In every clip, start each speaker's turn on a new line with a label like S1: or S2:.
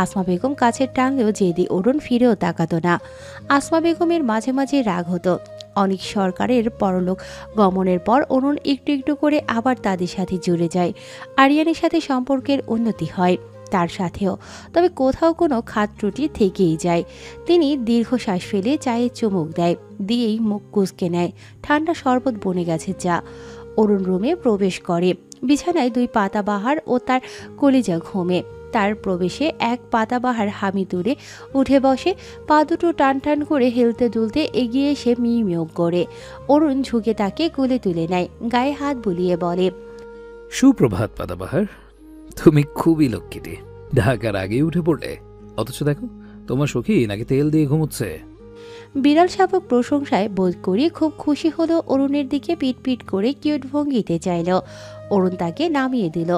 S1: আসমা বেগম কাছে টানলেও জেদি অরুণ ফিরেও তাকাতো না। আসমা বেগমের মাঝে মাঝে রাগ হতো। অনেক সরকারের পরলোক গমনের পর অরুণ একটু একটু করে আবার তাদের সাথে জুড়ে যায়। আরিয়ানের সাথে সম্পর্কের উন্নতি হয়, তার সাথেও। তবে কোথাও কোনো খাত ত্রুটি থেকেই যায়। তিনি দীর্ঘশ্বাস ফেলে চায়ে চুমুক দেয়, দিয়েই মুখ কুঁচকে নেয়। ঠান্ডা শরবত বনে গেছে চা। অরুণ রুমে প্রবেশ করে। বিছানায় দুই পাতাবাহার ও তার কলিজা ঘুমে। তার প্রবেশে এক পাতাবাহার হামি তুলে উঠে বসে, পা দুটো টান টান করে হেলতে দুলতে এগিয়ে এসে মিউ করে। অরুণ ঝুঁকে তাকে কোলে তুলে নেয়, গায়ে হাত বুলিয়ে বলে,
S2: সুপ্রভাত পাতাবাহার, তুমি খুবই লক্ষ্মীটি। ঢাকার আগেই উঠে পড়লে, অথচ দেখো তোমার সখী নাকি তেল দিয়ে ঘুমোচ্ছে।
S1: বিড়াল শাবক প্রশংসায় বোধ করি খুব খুশি হলো। অরুণের দিকে পিট পিট করে কিউট ভঙ্গিতে চাইল। অরুণ তাকে নামিয়ে দিল।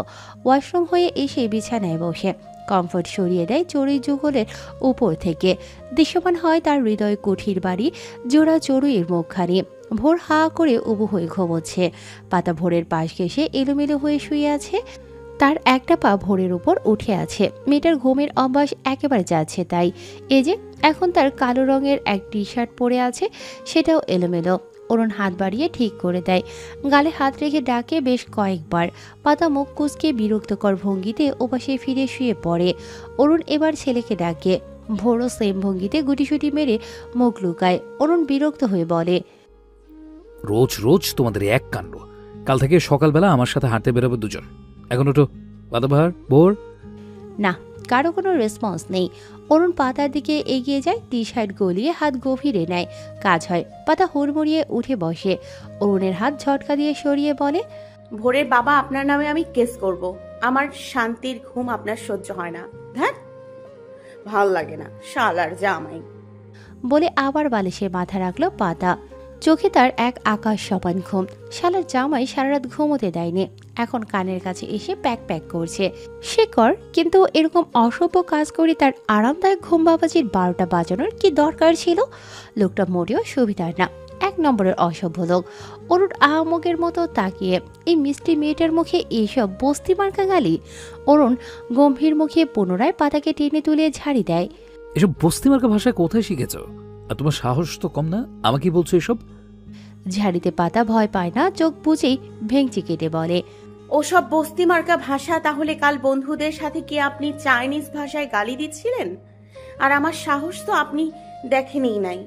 S1: ওয়াশরুম হয়ে এসে বিছানায় বসে কমফোর্ট সরিয়ে দেয় চড়ুই যুগলের উপর থেকে। দৃশ্যমান হয় তার হৃদয় কুঠির বাড়ি, জোড়া চড়ুইয়ের মুখখানি। ভোর হা করে উবু হয়ে ঘুমোচ্ছে। পাতা ভোরের পাশ ঘেঁষে এলোমেলো হয়ে শুয়ে আছে। তার একটা পা ভোরের উপর উঠে আছে। মেয়েটার ঘুমের অভ্যাস একেবারে যাচ্ছে তাই। এই যে এখন তার কালো রঙের এক টি শার্ট পরে আছে, সেটাও এলোমেলো। অরুণ হাত বাড়িয়ে ঠিক করে দেয়, গালে হাত রেখে ডাকে বেশ কয়েকবার। পাতা মুখ কুঁচকে বিরক্তকর ভঙ্গিতে ওপাশে ফিরে শুয়ে পড়ে। অরুণ এবার ছেলেকে ডাকে। ভোরও সেম ভঙ্গিতে গুটিসুটি মেরে মুখ লুকায়। অরুণ বিরক্ত হয়ে বলে,
S2: রোজ রোজ তোমাদের এক কাণ্ড। কাল থেকে সকালবেলা আমার সাথে হাঁটতে বেরোবে দুজন। এখন ওঠো পাতাবাহার, ভোর।
S1: না, কারো কোনো রেসপন্স নেই। অরুণ পাতার দিকে এগিয়ে যায়, টি শার্ট গলিয়ে হাত গভীরে নেয়। কাজ হয়। পাতা হুড়মুড়িয়ে উঠে বসে। অরুণের হাত ঝটকা দিয়ে সরিয়ে বলে,
S3: ভোরের বাবা, আপনার নামে আমি কেস করব। আমার শান্তির ঘুম আপনার সহ্য হয় না। ধ্যাত, ভাল লাগে না শালার জামাই।
S1: বলে আবার বালিশে মাথা রাখলো পাতা। চোখে তার এক আকাশ সমান ঘুম। শালার জামাই সারা রাত ঘুমোতে দেয়নি, এখন কানের কাছে এসে প্যাক প্যাক করছে। সে কর, কিন্তু এরকম অসভ্য কাজ করে তার আরামদায়ক ঘুম বাবাজির 12টা বাজানোর কি দরকার ছিল? লোকটা মোটেও সুবিধার না, এক নম্বরের অসভ্য লোক। অরুণ আহামগের মতো তাকিয়ে এই মিষ্টি মেয়েটার মুখে এইসব বস্তি মার্কা গালি। অরুণ গম্ভীর মুখে পুনরায় পাতাকে টেনে তুলে ঝাড়ি দেয়।
S2: এসব বস্তিমার্কা ভাষায় কোথায় শিখেছ? আর তোমার সাহস তো কম না, আমাকে বলছো এসব?
S1: ঝাড়িতে পাতা ভয় পায় না, চোখ বুঝেই ভেঙচি কেটে বলে,
S3: ওসব বস্তি মার্কা ভাষা তাহলে কাল বন্ধুদের সাথে কি আপনি চাইনিজ ভাষায় গালি দিচ্ছিলেন? আর আমার সাহস তো আপনি দেখেনই নাই।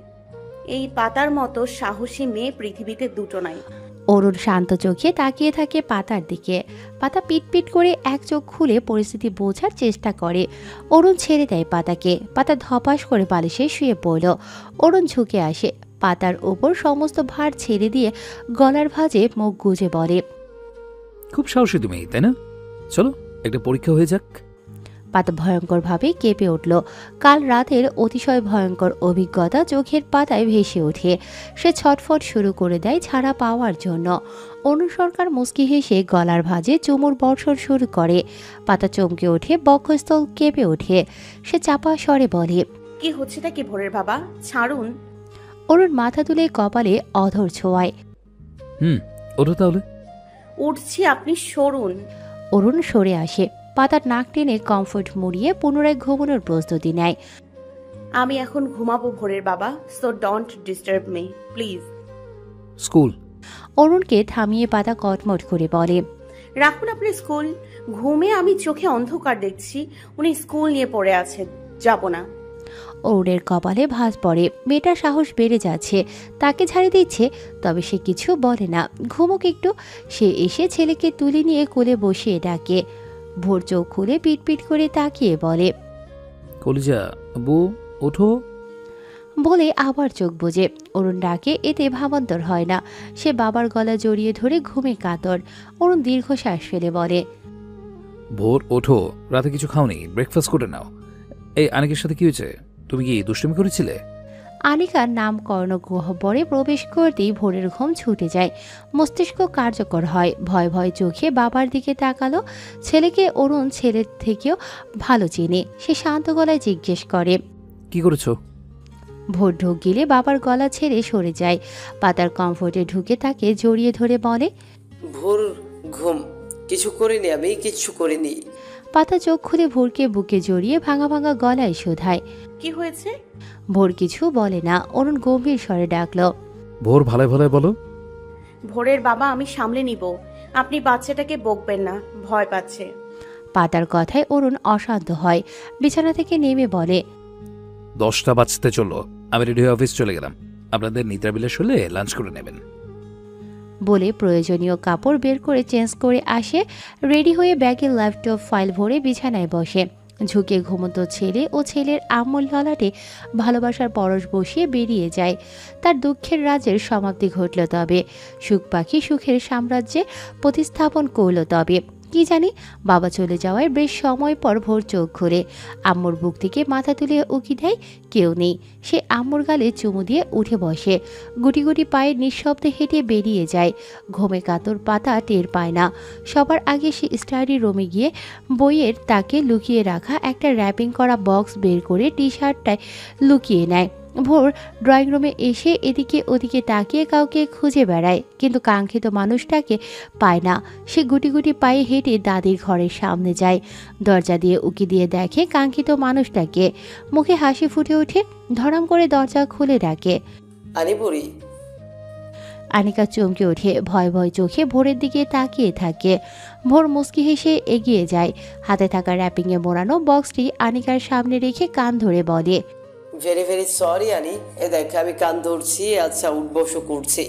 S3: এই পাতার মতো সাহসী মেয়ে পৃথিবীতে দুটো নাই।
S1: অরুণ শান্ত চোখে তাকিয়ে থাকে পাতার দিকে। পাতা পিটপিট করে এক চোখ খুলে পরিস্থিতি বোঝার চেষ্টা করে। অরুণ ছেড়ে দেয় পাতাকে। পাতা ধপাস করে বালিশে শুয়ে পড়ল। অরুণ ঝুঁকে আসে, পাতার ওপর সমস্ত ভার ছেড়ে দিয়ে গলার ভাঁজে মুখ গুজে বলে,
S2: খুব সাহসী তুমি, তাই না? চলো একটা পরীক্ষা হয়ে যাক।
S1: পাতা ভয়ঙ্করভাবে কেঁপে উঠল। কাল রাতের অতিশয় ভয়ঙ্কর অভিজ্ঞতা চোখের পাতায় ভেসে ওঠে। সে ছটফট শুরু করে দেয় ছাড়া পাওয়ার জন্য। অনু সরকার মুচকি হেসে গলার ভাঁজে চুমুর বর্ষণ শুরু করে। পাতা চমকে ওঠে, বক্ষস্থল কেঁপে ওঠে। সে চাপা স্বরে বলে,
S3: কি হচ্ছেটা কি ভোরের বাবা, ছাড়ুন।
S1: অরুণ মাথা তুলে কপালে অধর ছোঁয়ায়।
S2: ওঠো তাহলে।
S3: উঠছি, আপনি সরুন।
S1: অরুণ সরে আসে। পাতার নাক টেনে কমফোর্ট মুড়িয়ে পুনরায় ঘুমানোর প্রস্তুতি নেয়।
S3: আমি এখন ঘুমাবো ভোরের বাবা, so don't disturb me please.
S2: School.
S1: অরুণকে থামিয়ে পাতা কটমট করে বলে,
S3: রাখুন আপনি স্কুল। ঘুমে আমি চোখে অন্ধকার দেখছি, উনি স্কুল নিয়ে পড়ে আছে, যাব না।
S1: অরুণের কপালে ভাঁজ পড়ে। মেয়েটার সাহস বেড়ে যাচ্ছে, তাকে ঝাড়ি দিচ্ছে। তবে সে কিছু বলে না, ঘুমুক একটু। সে এসে ছেলেকে তুলে নিয়ে কোলে বসিয়ে ডাকে। ভোর চোখ খুলে পিটপিট করে তাকিয়ে বলে,
S2: কলিজা বউ, ওঠো।
S1: বলে আবার চোখ বুজে। অরুণ ডাকে, এতে ভাবান্তর হয় না। সে বাবার গলা জড়িয়ে ধরে ঘুমে কাতর। অরুণ দীর্ঘশ্বাস ফেলে বলে,
S2: ভোর ওঠো, রাতে কিছু খাওনি, ব্রেকফাস্ট করে নাও। এই আনিকের সাথে কি হয়েছে? তুমি কি দুষ্টুমি করেছিলে?
S1: আনিকার নাম কর্ণগহ্বরে প্রবেশ করতেই ভোরের ঘুম ছুটে যায়। মস্তিষ্ক কার্যকর হয়। ভয় ভয় চোখে বাবার দিকে তাকালো। ছেলেকে অরুণ ছেলের থেকেও ভালো চেনে। সে শান্ত গলায় জিজ্ঞেস করে,
S2: কি করেছো?
S1: ভোর ঢোক গিলে বাবার গলা ছেড়ে সরে যায়। পাতার কমফোর্টে ঢুকে তাকে জড়িয়ে ধরে বলে,
S4: ভোর ঘুম, কিছু করিনি, আমি কিচ্ছু করিনি।
S1: পাতা চোখ খুলে ভোরকে বুকে জড়িয়ে ভাঙা ভাঙা গলায় শোধায়।
S3: কি হয়েছে?
S1: ভোর কিছু বলে না। অরুণ গম্ভীর স্বরে ডাকলো,
S2: ভোর ভালো ভালো বলো।
S3: ভোরের বাবা, আমি সামলে নিব, আপনি বাচ্চাটাকে বকবেন না, ভয় পাচ্ছে।
S1: পাতার কথায় অরুণ অশান্ত হয়, বিছানা থেকে নেমে বলে,
S2: 10টা বাজতে চলো, আমি রেডি হয়ে অফিস চলে গেলাম। আপনাদের নিদ্রা বিলাস হলে লাঞ্চ করে নেবেন।
S1: বলে প্রয়োজনীয় কাপড় বের করে চেঞ্জ করে আসে। রেডি হয়ে ব্যাগে ল্যাপটপ ফাইল ভরে বিছানায় বসে। ঝুঁকে ঘুমন্ত ছেলে ও ছেলের আম্মুল ললাটে ভালোবাসার পরশ বসিয়ে বেরিয়ে যায়। তার দুঃখের রাজ্যের সমাপ্তি ঘটল, তবে সুখ পাখি সুখের সাম্রাজ্যে প্রতিস্থাপন করল। তবে কি জানি, বাবা চলে যাওয়ায় বেশ সময় পর ভোর চোখ খুলে আম্মুর বুক থেকে মাথা তুলে উকি দেয়, কেউ নেই। সে আম্মুর গালে চুমু দিয়ে উঠে বসে, গুটি গুটি পায়ে নিঃশব্দে হেঁটে বেরিয়ে যায়। ঘুমে কাতর পাতা টের পায় না। সবার আগে সে স্টাডি রুমে গিয়ে বইয়ের তাকে লুকিয়ে রাখা একটা র্যাপিং করা বক্স বের করে টি শার্টটায় লুকিয়ে নেয়। ভোর ড্রয়িং রুমে এসে এদিকে ওদিকে তাকিয়ে কাউকে খুঁজে বেড়ায়, কিন্তু কাঙ্ক্ষিত মানুষটাকে পায় না। সে গুটি গুটি পায়ে হেঁটে দাদির ঘরের সামনে যায়। দরজা দিয়ে উকি দিয়ে দেখে কাঙ্ক্ষিত মানুষটাকে। মুখে হাসি ফুটে ওঠে, ধরাম করে দরজা খুলে রাখে।
S4: আনিপুরি।
S1: আনিকা চমকে ওঠে, ভয় ভয় চোখে ভোরের দিকে তাকিয়ে থাকে। ভোর মুচকি হেসে এগিয়ে যায়। হাতে থাকা র্যাপিংয়ে মোড়ানো বক্সটি আনিকার সামনে রেখে কান ধরে বলে,
S4: ভেরি ভেরি সরি আনি, এ দেখ আমি কান ধরছি, আচ্ছা উঠবসও করছি।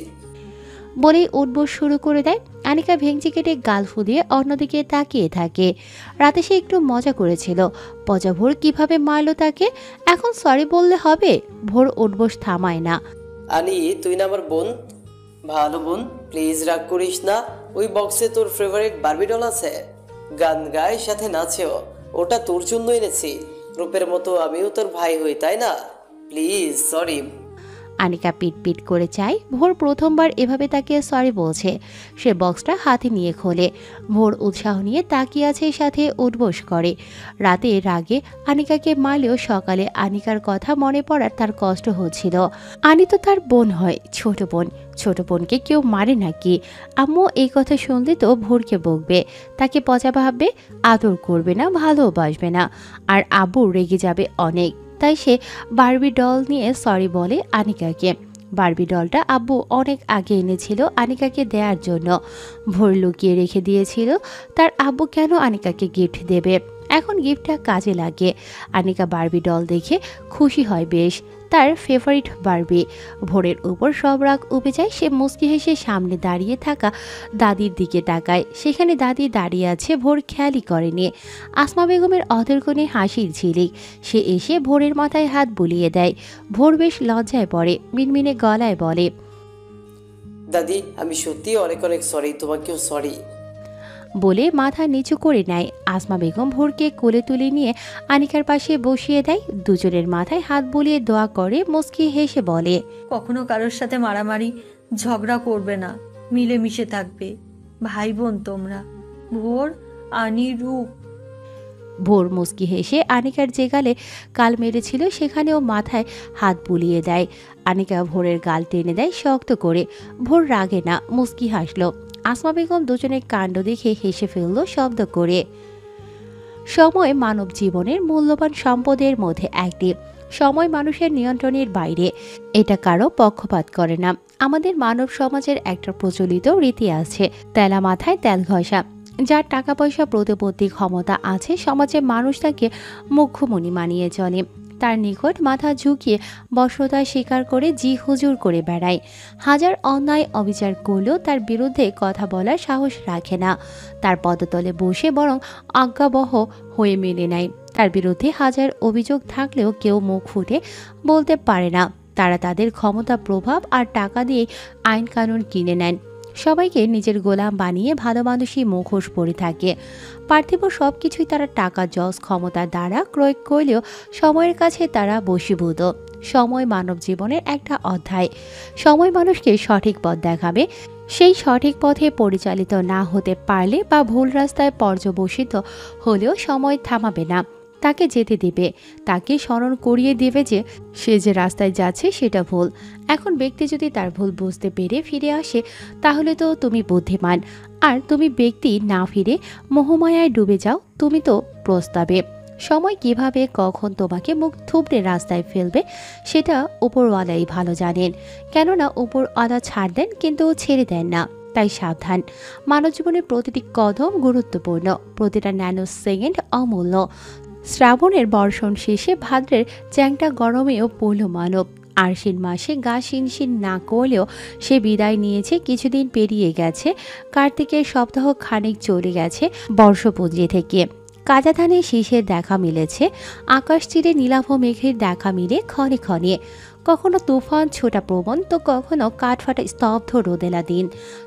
S1: বলেই উঠবোস শুরু করে দেয়। আনিকা ভেঙচি কেটে গাল ফুলিয়ে অন্যদিকে তাকিয়ে থাকে। রাতে সে একটু মজা করেছিল, পচা ভোর কিভাবে মারল তাকে। এখন সরি বললে হবে? ভোর উঠবোস থামায় না।
S4: আনি, তুই না আমার বোন, ভালো বোন, প্লিজ রাগ করিস না। ওই বক্সে তোর ফেভারিট বারবি ডল আছে, গান গায় সাথে নাচেও, ওটা তোর জন্য এনেছি। রূপের মতো আমিও তোর ভাই হই, তাই না? Please sorry.
S1: আনিকা পিট পিট করে চায় ভোর প্রথমবার এভাবে তাকে সরি বলছে। সে বক্সটা হাতে নিয়ে খোলে। ভোর উৎসাহ নিয়ে তাকিয়ে আছে, সাথে উঠবোস করে। রাতে রাগে আনিকাকে মারলেও সকালে আনিকার কথা মনে পড়ার তার কষ্ট হচ্ছিল। আনি তো তার বোন হয়, ছোট বোন। ছোট বোনকে কেউ মারে নাকি? আম্মু এই কথা শুনলে তো ভোরকে বকবে, তাকে পচা ভাববে, আদর করবে না, ভালোবাসবে না। আর আব্বু রেগে যাবে অনেক। তাই সে বারবি ডল নিয়ে সরি বলে আনিকাকে। বারবি ডলটা আব্বু অনেক আগে এনেছিল আনিকাকে দেওয়ার জন্য। ভোর লুকিয়ে রেখে দিয়েছিল। তার আব্বু কেন আনিকাকে গিফট দেবে? এখন গিফটটা কাজে লাগে। আনিকা বারবি ডল দেখে খুশি হয় বেশ, তার ফেভারিট বারবি। ভোরের উপর সব রাগ উবে যায়। সে মুচকি হেসে সামনে দাঁড়িয়ে থাকা দাদির দিকে তাকায়। সেখানে দাদি দাঁড়িয়ে আছে, ভোর খেয়ালই করেনি। আসমা বেগমের অধর কোণে হাসির ঝিলিক। সে এসে ভোরের মাথায় হাত বুলিয়ে দেয়। ভোর বেশ লজ্জায় পড়ে, মিনমিনে গলায় বলে,
S4: দাদি, আমি সত্যি অনেক অনেক সরি, তোমাকেও সরি।
S1: বলে মাথা নিচু করে নেয়। আসমা বেগম ভোরকে কোলে তুলে নিয়ে আনিকার পাশে বসিয়ে দেয়। দুজনের মাথায় হাত বুলিয়ে দোয়া করে, মুচকি হেসে বলে,
S5: কখনো কারোর সাথে মারামারি ঝগড়া করবে না, মিলেমিশে থাকবে, ভাই বোন তোমরা। ভোর, আনি, রূপ।
S1: ভোর মুচকি হেসে আনিকার যে গালে গাল মেরেছিল সেখানেও মাথায় হাত বুলিয়ে দেয়। আনিকা ভোরের গাল টেনে দেয় শক্ত করে। ভোর রাগে না, মুচকি হাসলো। আসমা বেগম দুজনের কাণ্ড দেখে হেসে ফেলল শব্দ করে। সময় মানব জীবনের মূল্যবান সম্পদের মধ্যে একটি। সময় মানুষের নিয়ন্ত্রণের বাইরে, এটা কারো পক্ষপাত করে না। আমাদের মানব সমাজের একটা প্রচলিত রীতি আছে, তেলা মাথায় তেল ঘষা। যার টাকা পয়সা প্রতিপত্তি ক্ষমতা আছে, সমাজে মানুষ তাকে মুখ্যমণি মানিয়ে চলে। তার নিকট মাথা ঝুঁকিয়ে বশ্যতা স্বীকার করে জি হুজুর করে বেড়ায়। হাজার অন্যায় অবিচার করলেও তার বিরুদ্ধে কথা বলার সাহস রাখে না। তার পদতলে বসে বরং আজ্ঞাবহ হয়ে মেনে নেয়। তার বিরুদ্ধে হাজার অভিযোগ থাকলেও কেউ মুখ ফুটে বলতে পারে না। তারা তাদের ক্ষমতা, প্রভাব আর টাকা দিয়ে আইন কানুন কিনে নেন। সবাইকে নিজের গোলাম বানিয়ে ভালো মানুষই মুখোশ পরে থাকে। পার্থিব সব কিছুই তারা টাকা, যশ, ক্ষমতার দ্বারা ক্রয় করলেও সময়ের কাছে তারা বশীভূত। সময় মানব জীবনের একটা অধ্যায়। সময় মানুষকে সঠিক পথ দেখাবে। সেই সঠিক পথে পরিচালিত না হতে পারলে বা ভুল রাস্তায় পর্যবসিত হলেও সময় থামাবে না। তাকে যেতে দেবে, তাকে স্মরণ করিয়ে দেবে যে সে যে রাস্তায় যাচ্ছে সেটা ভুল। এখন ব্যক্তি যদি তার ভুল বুঝতে পেরে ফিরে আসে তাহলে তো তুমি বুদ্ধিমান, আর তুমি ব্যক্তি না ফিরে মোহমায়ায় ডুবে যাও, তুমি তো প্রস্তাবে। সময় কিভাবে কখন তোমাকে মুখ থুবড়ে রাস্তায় ফেলবে সেটা উপরওয়ালাই ভালো জানেন, কেননা উপরওয়ালা ছাড় দেন কিন্তু ছেড়ে দেন না। তাই সাবধান, মানব জীবনের প্রতিটি কদম গুরুত্বপূর্ণ, প্রতিটা ন্যানো সেকেন্ড অমূল্য। শ্রাবণের বর্ষণ শেষে ভাদ্রের চ্যাংটা গরমেও পড়ল মানব। আশ্বিন মাসে গা শিনশিন না করলেও সে বিদায় নিয়েছে, কিছুদিন পেরিয়ে গেছে। কার্তিকের সপ্তাহ খানিক চলে গেছে বর্ষপঞ্জি থেকে। কাজা ধানের শীষের দেখা মিলেছে, আকাশ চিরে নীলাভ মেঘের দেখা মিলে ক্ষণে ক্ষণে। কখনো তুফান ছোটা প্রবণ, তো কখনো কাঠফাটা স্তব্ধ রোদেলা দিন,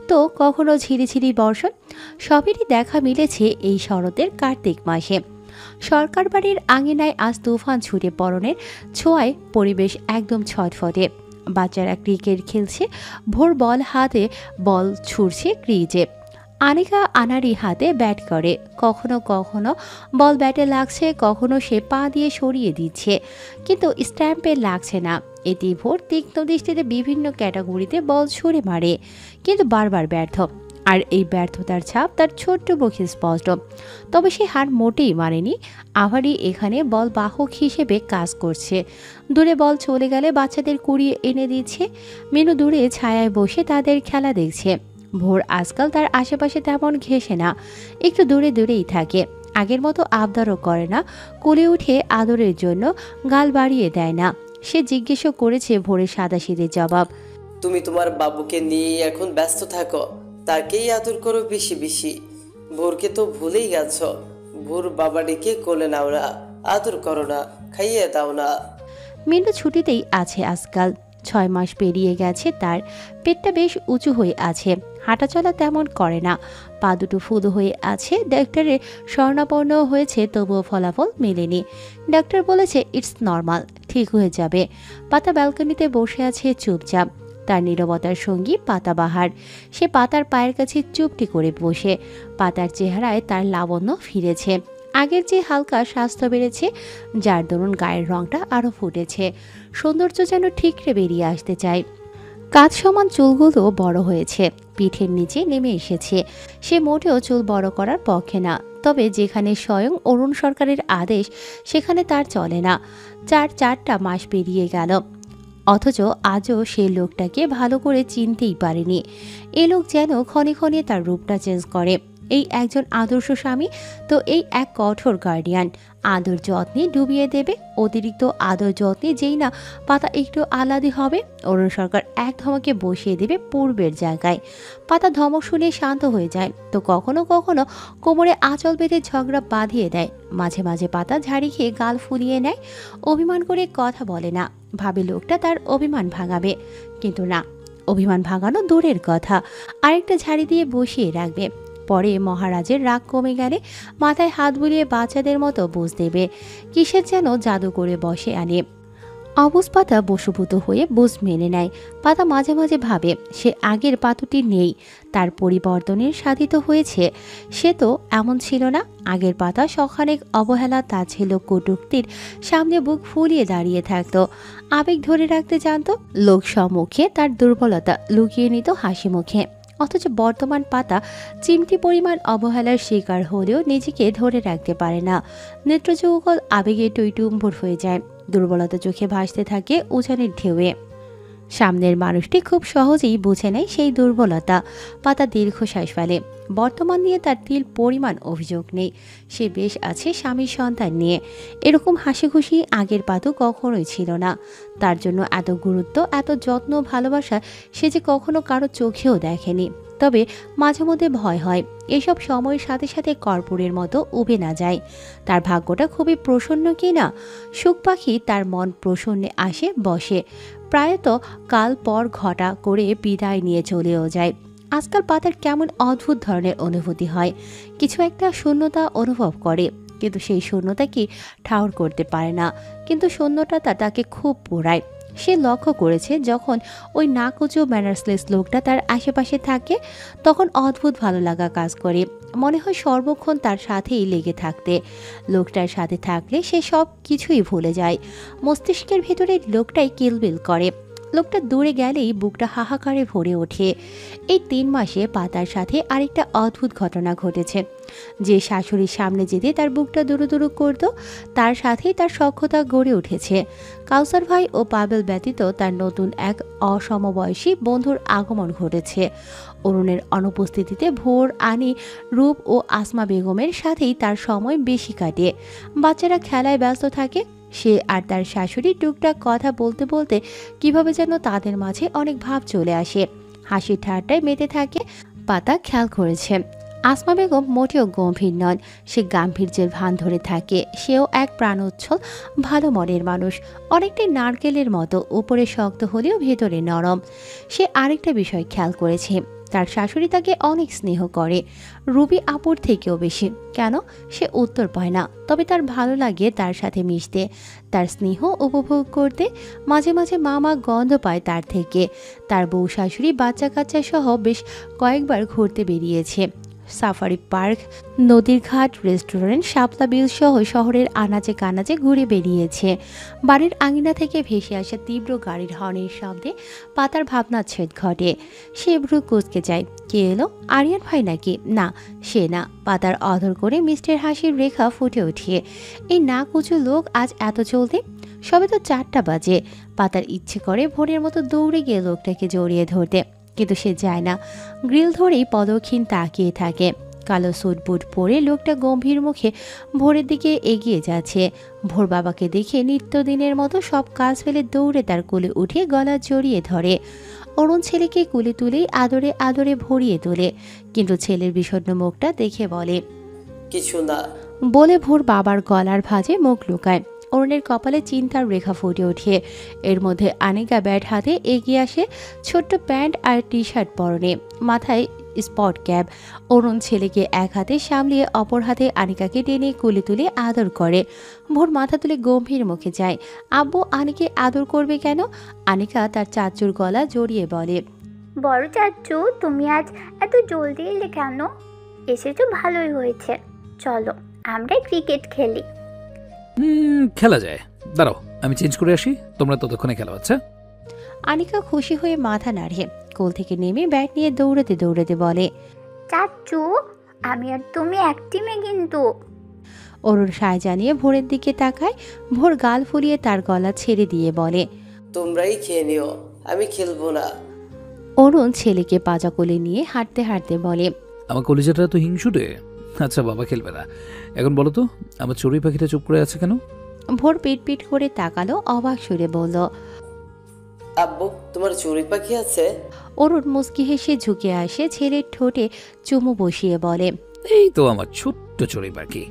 S1: তো কখনো ঝিরিঝিরি বর্ষণ। সবেরই দেখা মিলেছে এই শরতের কার্তিক মাসে। সরকার বাড়ির আঙিনায় আজ তুফান ছুটে পড়নের ছোঁয়ায় পরিবেশ একদম ছটফটে। বাচ্চারা ক্রিকেট খেলছে, ভোর বল হাতে বল ছুড়ছে ক্রিজে। আনিকা আনারি হাতে ব্যাট করে, কখনো কখনো বল ব্যাটে লাগছে, কখনো সে পা দিয়ে সরিয়ে দিচ্ছে, কিন্তু স্ট্যাম্পে লাগছে না। এটি ভোর তীক্ষ্ণ দৃষ্টিতে বিভিন্ন ক্যাটাগরিতে বল ছুঁড়ে মারে, কিন্তু বারবার ব্যর্থ। আর এই ব্যর্থতার ছাপ তার ছোট্ট মুখে স্পষ্ট। তবে সে হার মোটেই মানেনি। আভারই এখানে বল বাহক হিসেবে কাজ করছে। দূরে বল চলে গেলে বাচ্চাদের কুড়িয়ে এনে দিচ্ছে। মিনু দূরে ছায়ায় বসে তাদের খেলা দেখছে। ভোর আজকাল তার আশেপাশে তেমন ঘেঁষে না, একটু দূরে দূরেই থাকে। আগের মতো আবদারও করে না, কোলে উঠে আদরের জন্য গাল বাড়িয়ে দেয় না। সে জিজ্ঞেসও করেছে ভোরের সাদাসিধে জবাব।
S4: তুমি তোমার বাবুকে নিয়ে এখন ব্যস্ত থাকো, তাকেই আদর করো বেশি বেশি। ভোরকে তো ভুলেই গেছ। ভোর বাবা ডেকে কোলে নাও না, আদর করো না, খাইয়ে দাও না।
S1: মিনু ছুটিতেই আছে আজকাল। 6 মাস পেরিয়ে গেছে তার। পেটটা বেশ উঁচু হয়ে আছে, হাঁটাচলা তেমন করে না, পা দুটো ফুদো হয়ে আছে। ডাক্তারের স্বর্ণাপন্ন হয়েছে, তবুও ফলাফল মেলেনি। ডাক্তার বলেছে ইটস নর্মাল, ঠিক হয়ে যাবে। পাতা ব্যালকনিতে বসে আছে চুপচাপ। তার নীরবতার সঙ্গী পাতাবাহার। সে পাতার পায়ের কাছে চুপটি করে বসে। পাতার চেহারায় তার লাবণ্য ফিরেছে, আগের চেয়ে হালকা স্বাস্থ্য বেড়েছে, যার দরুন গায়ের রংটা আরও ফুটেছে। সৌন্দর্য যেন ঠিকরে বেরিয়ে আসতে চায়। কাঁধ সমান চুলগুলো বড় হয়েছে, পিঠের নিচে নেমে এসেছে। সে মোটেও চুল বড় করার পক্ষে না, তবে যেখানে স্বয়ং অরুণ সরকারের আদেশ সেখানে তার চলে না। 4টা মাস পেরিয়ে গেল, অথচ আজও সে লোকটাকে ভালো করে চিনতেই পারেনি। এ লোক যেন ক্ষণে ক্ষণে তার রূপটা চেঞ্জ করে। এই একজন আদর্শ স্বামী, তো এই এক কঠোর গার্ডিয়ান। আদর যত্নে ডুবিয়ে দেবে। অতিরিক্ত আদর যত্নে যেই না পাতা একটু আলাদা হবে, অরুণ সরকার এক ধমকে বসিয়ে দেবে পূর্বের জায়গায়। পাতা ধমক শুনে শান্ত হয়ে যায়, তো কখনো কখনো কোমরে আঁচল বেঁধে ঝগড়া বাঁধিয়ে দেয়। মাঝে মাঝে পাতা ঝাড়ি খেয়ে গাল ফুলিয়ে নেয়। অভিমান করে কথা বলে না, ভাবে লোকটা তার অভিমান ভাঙাবে, কিন্তু না, অভিমান ভাঙানো দূরের কথা, আরেকটা ঝাড়ি দিয়ে বসিয়ে রাখবে। পরে মহারাজের রাগ কমে গেলে মাথায় হাত বুলিয়ে বাচ্চাদের মতো বুঝ দেবে। কিসের যেন জাদু করে বসে আনে। অবুজ পাতা বশভূত হয়ে বুঝ মেনে নেয়। পাতা মাঝে মাঝে ভাবে সে আগের পাতুটি নেই, তার পরিবর্তনের সাধিত হয়েছে। সে তো এমন ছিল না। আগের পাতা সখানেক অবহেলা, তা ছিল কটূক্তির সামনে বুক ফুলিয়ে দাঁড়িয়ে থাকতো, আবেগ ধরে রাখতে জানতো। লোক সম্মুখে তার দুর্বলতা লুকিয়ে নিত হাসি মুখে। অথচ বর্তমান পাতা চিমটি পরিমাণ অবহেলার শিকার হলেও নিজেকে ধরে রাখতে পারে না। নেত্রযুগল আবেগে টইটুম্বুর হয়ে যায়। দুর্বলতা চোখে ভাসতে থাকে উজানের ঢেউয়ে। সামনের মানুষটি খুব সহজেই বুঝে নেয় সেই দুর্বলতা। পাতা দীর্ঘশ্বাস ফেলে। বর্তমান নিয়ে তার তিল পরিমাণ অভিযোগ নেই। সে বেশ আছে স্বামীর সন্তান নিয়ে। এরকম হাসি খুশি আগের পাতু কখনোই ছিল না। তার জন্য এত গুরুত্ব, এত যত্ন, ভালোবাসা সে যে কখনো কারো চোখেও দেখেনি। তবে মাঝে মধ্যে ভয় হয় এসব সময়ের সাথে সাথে কর্পূরের মতো উবে না যায়। তার ভাগ্যটা খুবই প্রসন্ন কি না। সুখ পাখি তার মন প্রসন্নে আসে বসে, প্রায়ত কাল পর ঘটা করে বিদায় নিয়ে চলেও যায়। আজকাল পাতার কেমন অদ্ভুত ধরনের অনুভূতি হয়। কিছু একটা শূন্যতা অনুভব করে, কিন্তু সেই শূন্যতা কি ঠাউর করতে পারে না। কিন্তু শূন্যতা তাকে খুব পোড়ায়। সে লক্ষ্য করেছে যখন ওই নাকুচো ম্যানার্সলেস লোকটা তার আশেপাশে থাকে তখন অদ্ভুত ভালো লাগা কাজ করে। মনে হয় সর্বক্ষণ তার সাথেই লেগে থাকতে। লোকটার সাথে থাকলে সে সব কিছুই ভুলে যায়। মস্তিষ্কের ভেতরে লোকটাই কিলবিল করে। লোকটা দূরে গেলেই বুকটা হাহাকারে ভরে ওঠে। এই 3 মাসে পাতার সাথে আরেকটা অদ্ভুত ঘটনা ঘটেছে। যে শাশুড়ির সামনে যেতে তার বুকটা দুরু দুরু করত, তার সাথেই তার সখ্যতা গড়ে উঠেছে। কাউসার ভাই ও পাবেল ব্যতীত তার নতুন এক অসমবয়সী বন্ধুর আগমন ঘটেছে। অরুণের অনুপস্থিতিতে ভোর, আনি, রূপ ও আসমা বেগমের সাথেই তার সময় বেশি কাটে। বাচ্চারা খেলায় ব্যস্ত থাকে। সে আর তার শাশুড়ি টুকটাক কথা বলতে বলতে কিভাবে যেন তাদের মাঝে অনেক ভাব চলে আসে। হাসির ঠাট্টায় মেতে থাকে। পাতা খেয়াল করেছে আসমা বেগম মোটেও গম্ভীর নন। সে গাম্ভীর্যের ভান ধরে থাকে। সেও এক প্রাণোচ্ছল ভালো মনের মানুষ, অনেকটাই নারকেলের মতো, উপরে শক্ত হলেও ভেতরে নরম। সে আরেকটা বিষয় খেয়াল করেছে, তার শাশুড়ি তাকে অনেক স্নেহ করে, রুবি আপুর থেকেও বেশি। কেন সে উত্তর পায় না, তবে তার ভালো লাগে তার সাথে মিশতে, তার স্নেহ উপভোগ করতে। মাঝে মাঝে মামা গন্ধ পায় তার থেকে। তার বউ শাশুড়ি বাচ্চা কাচ্চা সহ বেশ কয়েকবার ঘুরতে বেরিয়েছে। সাফারি পার্ক, নদীর ঘাট, রেস্টুরেন্ট, শাপলা বিল সহ শহরের আনাচে কানাচে ঘুরে বেরিয়েছে। বাড়ির আঙিনা থেকে ভেসে আসা তীব্র গাড়ির হর্নের শব্দে পাতার ভাবনাচ্ছেদ ঘটে। সে ভ্রু কুঁচকে যায়। কে এলো? আরিয়ান ভাই নাকি? না, সে না। পাতার অধর করে মিষ্টির হাসির রেখা ফুটে ওঠে। এই নাক উঁচু লোক আজ এত চলতে? সবে তো 4টা বাজে। পাতার ইচ্ছে করে ভোরের মতো দৌড়ে গিয়ে লোকটাকে জড়িয়ে ধরতে, কিন্তু সে যায় না। গ্রিল ধরেই পদক্ষীণ তাকিয়ে থাকে। কালো স্যুট বুট পরে লোকটা গম্ভীর মুখে ভোরের দিকে এগিয়ে যাচ্ছে। ভোর বাবাকে দেখে নিত্যদিনের মতো সব কাজ ফেলে দৌড়ে তার কোলে উঠে গলা জড়িয়ে ধরে। অরুণ ছেলেকে কোলে তুলেই আদরে আদরে ভরিয়ে তোলে, কিন্তু ছেলের বিষণ্ণ মুখটা দেখে বলে
S4: কিছু না।
S1: বলে ভোর বাবার গলার ভাঁজে মুখ লুকায়। অরুণের কপালে চিন্তার রেখা ফুটে ওঠে। এর মধ্যে আনিকা ব্যাট হাতে এগিয়ে আসে, ছোট্ট প্যান্ট আর টি শার্ট পরনে, মাথায় স্পট ক্যাপ। অরুণ ছেলেকে এক হাতে সামলিয়ে অপর হাতে আনিকাকে টেনে কোলে তুলে আদর করে। ভোর মাথা তুলে গম্ভীর মুখে যায়। আব্বু আনিকে আদর করবে কেন? আনিকা তার চাচুর গলা জড়িয়ে বলে,
S6: বড় চাচু, তুমি আজ এত জলদি এলে কেন? এসেছো ভালোই হয়েছে, চলো আমরা ক্রিকেট খেলি।
S2: খেলা যায়, দাঁড়াও আমি চেঞ্জ করে আসি, তোমরা ততক্ষণে খেলা। আচ্ছা।
S1: আনিকা খুশি হয়ে মাথা নাড়ে। কোল থেকে নেমে ব্যাট নিয়ে দৌড়াতে দৌড়াতে বলে,
S6: চাচু, আমি আর তুমি এক টিমে কিন্তু।
S1: অরুণ সায় জানিয়ে ভোরের দিকে তাকায়। ভোর গাল ফুলিয়ে তার গলা ছেড়ে দিয়ে বলে,
S4: তোমরাই খেয়ে নিও, আমি খেলবো না।
S1: অরুণ ছেলেকে পাজা কোলে নিয়ে হাঁটতে হাঁটতে বলে,
S2: আমার কলিজাটা তো হিংসুটে। আচ্ছা বাবা খেলবে না। এখন বলো তো আমার চড়ুই পাখিটা চুপ করে আছে কেন?
S1: ভোর পিট পিট করে তাকালো, অবাক সুরে বলল,
S4: আব্বু, তোমার চড়ুই পাখি আছে?
S1: অরুণ মুচকি হেসে ঝুঁকে আসে, ছেলের ঠোঁটে চুমু বসিয়ে বলে,
S2: এই তো আমার ছোট্ট চড়ুই পাখি।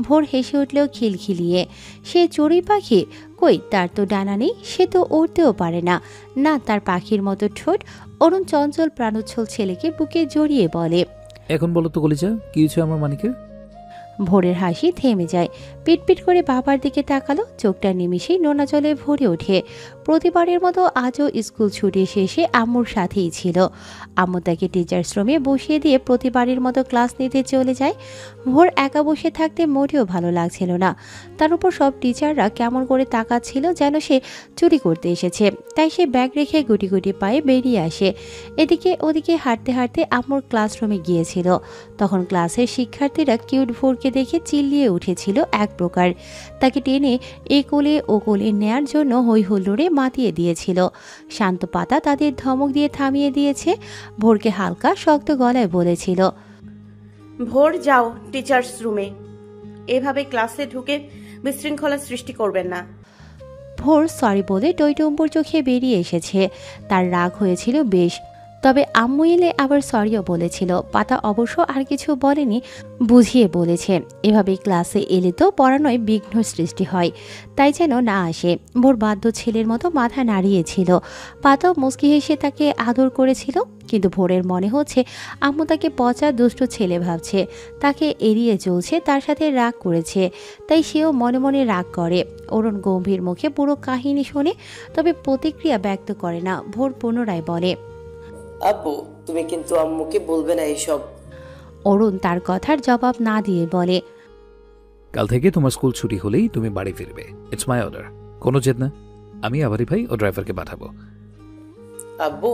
S1: ভোর হেসে উঠলেও খিলখিলিয়ে। সে চড়ুই পাখি? কই, তার তো ডানা নেই, সে তো উড়তেও পারে না। না তার পাখির মতো ঠোঁট। অরুণ চঞ্চল প্রাণোচ্ছল ছেলেকে বুকে জড়িয়ে বলে,
S2: এখন বলো তো কলিজা, কি হয়েছে আমার মানিকের?
S1: ভোরের হাসি থেমে যায়। পিটপিট করে বাবার দিকে তাকালো, চোখটা নিমিষেই নোনা জলে ভরে ওঠে। প্রতিবারের মতো আজও স্কুল ছুটি শেষে আম্মুর সাথেই ছিল। আম্মু তাকে টিচার্স রুমে বসিয়ে দিয়ে প্রতিবারের মতো ক্লাস নিতে চলে যায়। ভোর একা বসে থাকতে মোটেও ভালো লাগছিল না। তার উপর সব টিচাররা কেমন করে তাকাচ্ছিল, যেন সে চুরি করতে এসেছে। তাই সে ব্যাগ রেখে গুটি গুটি পায়ে বেরিয়ে আসে। এদিকে ওদিকে হাঁটতে হাঁটতে আম্মুর ক্লাসরুমে গিয়েছিল। তখন ক্লাসের শিক্ষার্থীরা কিউট ভোরকে দেখে চিল্লিয়ে উঠেছিল এক প্রকার। তাকে টেনে এ কোলে ও কোলে নেয়ার জন্য হই হুল্লোড়ে মাতিয়ে দিয়েছিল। শান্ত পাতা তাদের ধমক দিয়ে থামিয়ে দিয়েছে। ভোরকে হালকা শক্ত গলায় বলেছিল,
S3: ভোর যাও টিচার্স রুমে, এভাবে ক্লাসে ঢুকে বিশৃঙ্খলা সৃষ্টি করবেন না।
S1: ভোর সরি বলে টইটম্বুর চোখে বেরিয়ে এসেছে। তার রাগ হয়েছিল বেশ। তবে আম্মু এলে আবার সরিও বলেছিল। পাতা অবশ্য আর কিছু বলেনি, বুঝিয়ে বলেছে এভাবে ক্লাসে এলে তো পড়ানোয় বিঘ্ন সৃষ্টি হয়, তাই যেন না আসে। ভোর বাধ্য ছেলের মতো মাথা নাড়িয়েছিল। পাতাও মুচকি হেসে তাকে আদর করেছিল, কিন্তু ভোরের মনে হচ্ছে আম্মু তাকে পচা দুষ্ট ছেলে ভাবছে, তাকে এড়িয়ে চলছে, তার সাথে রাগ করেছে, তাই সেও মনে মনে রাগ করে। অরুণ গম্ভীর মুখে পুরো কাহিনী শোনে, তবে প্রতিক্রিয়া ব্যক্ত করে না। ভোর পুনরায় বলে,
S4: আব্বু তুমি কিন্তু আম্মুকে বলবে না এইসব।
S1: অরুণ তার কথার জবাব না দিয়ে বলে,
S2: কাল থেকে তোমার স্কুল ছুটি হলেই তুমি বাড়ি ফিরবে। It's my order. কোনো জেদ না। আমি আবারই ভাই ও ড্রাইভারকে পাঠাবো।
S4: আব্বু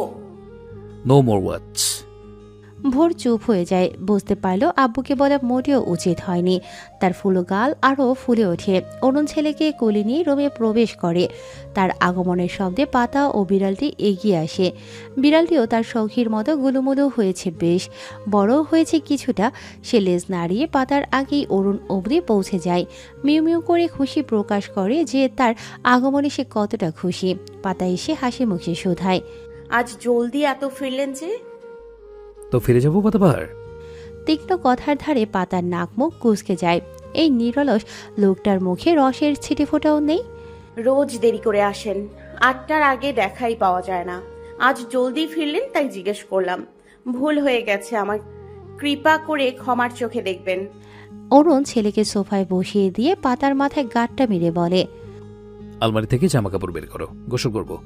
S2: নো মোর ওয়ার্ডস।
S1: ভোর চুপ হয়ে যায়। বুঝতে পারল আব্বুকে বলা মোটেও উচিত হয়নি। তার ফুলো গাল আরও ফুলে ওঠে। অরুণ ছেলেকে কোলে নিয়ে রুমে প্রবেশ করে। তার আগমনের শব্দে পাতা ও বিড়ালটি এগিয়ে আসে। বিড়ালটিও তার সখীর মতো গুলুমুলু হয়েছে, বেশ বড় হয়েছে কিছুটা। সে লেজ নাড়িয়ে পাতার আগেই অরুণ অবধি পৌঁছে যায়। মিউ মিউ করে খুশি প্রকাশ করে যে তার আগমনে সে কতটা খুশি। পাতা এসে হাসি মুখে শোধায়,
S3: আজ জলদি এত ফিরলেন যে?
S2: তো ফিরে যাবো পাতাবাহার।
S1: তীক্ষ্ণ কথার ধারে পাতার নাক মুখ কুঁচকে যায়। এই নিরলস লোকটার মুখে রসের ছিটে ফোটাও নেই।
S3: রোজ দেরি করে আসেন, 8টার আগে দেখাই পাওয়া যায় না। আজ জলদি ফিরলেন তাই জিজ্ঞেস করলাম। ভুল হয়ে গেছে আমার, কৃপা করে ক্ষমার চোখে দেখবেন।
S1: অরুণ ছেলেকে সোফায় বসিয়ে দিয়ে পাতার মাথায় গাঁটটা মেরে বলে,
S2: আলমারি থেকে জামা কাপড় বের করো, গোসল করবো।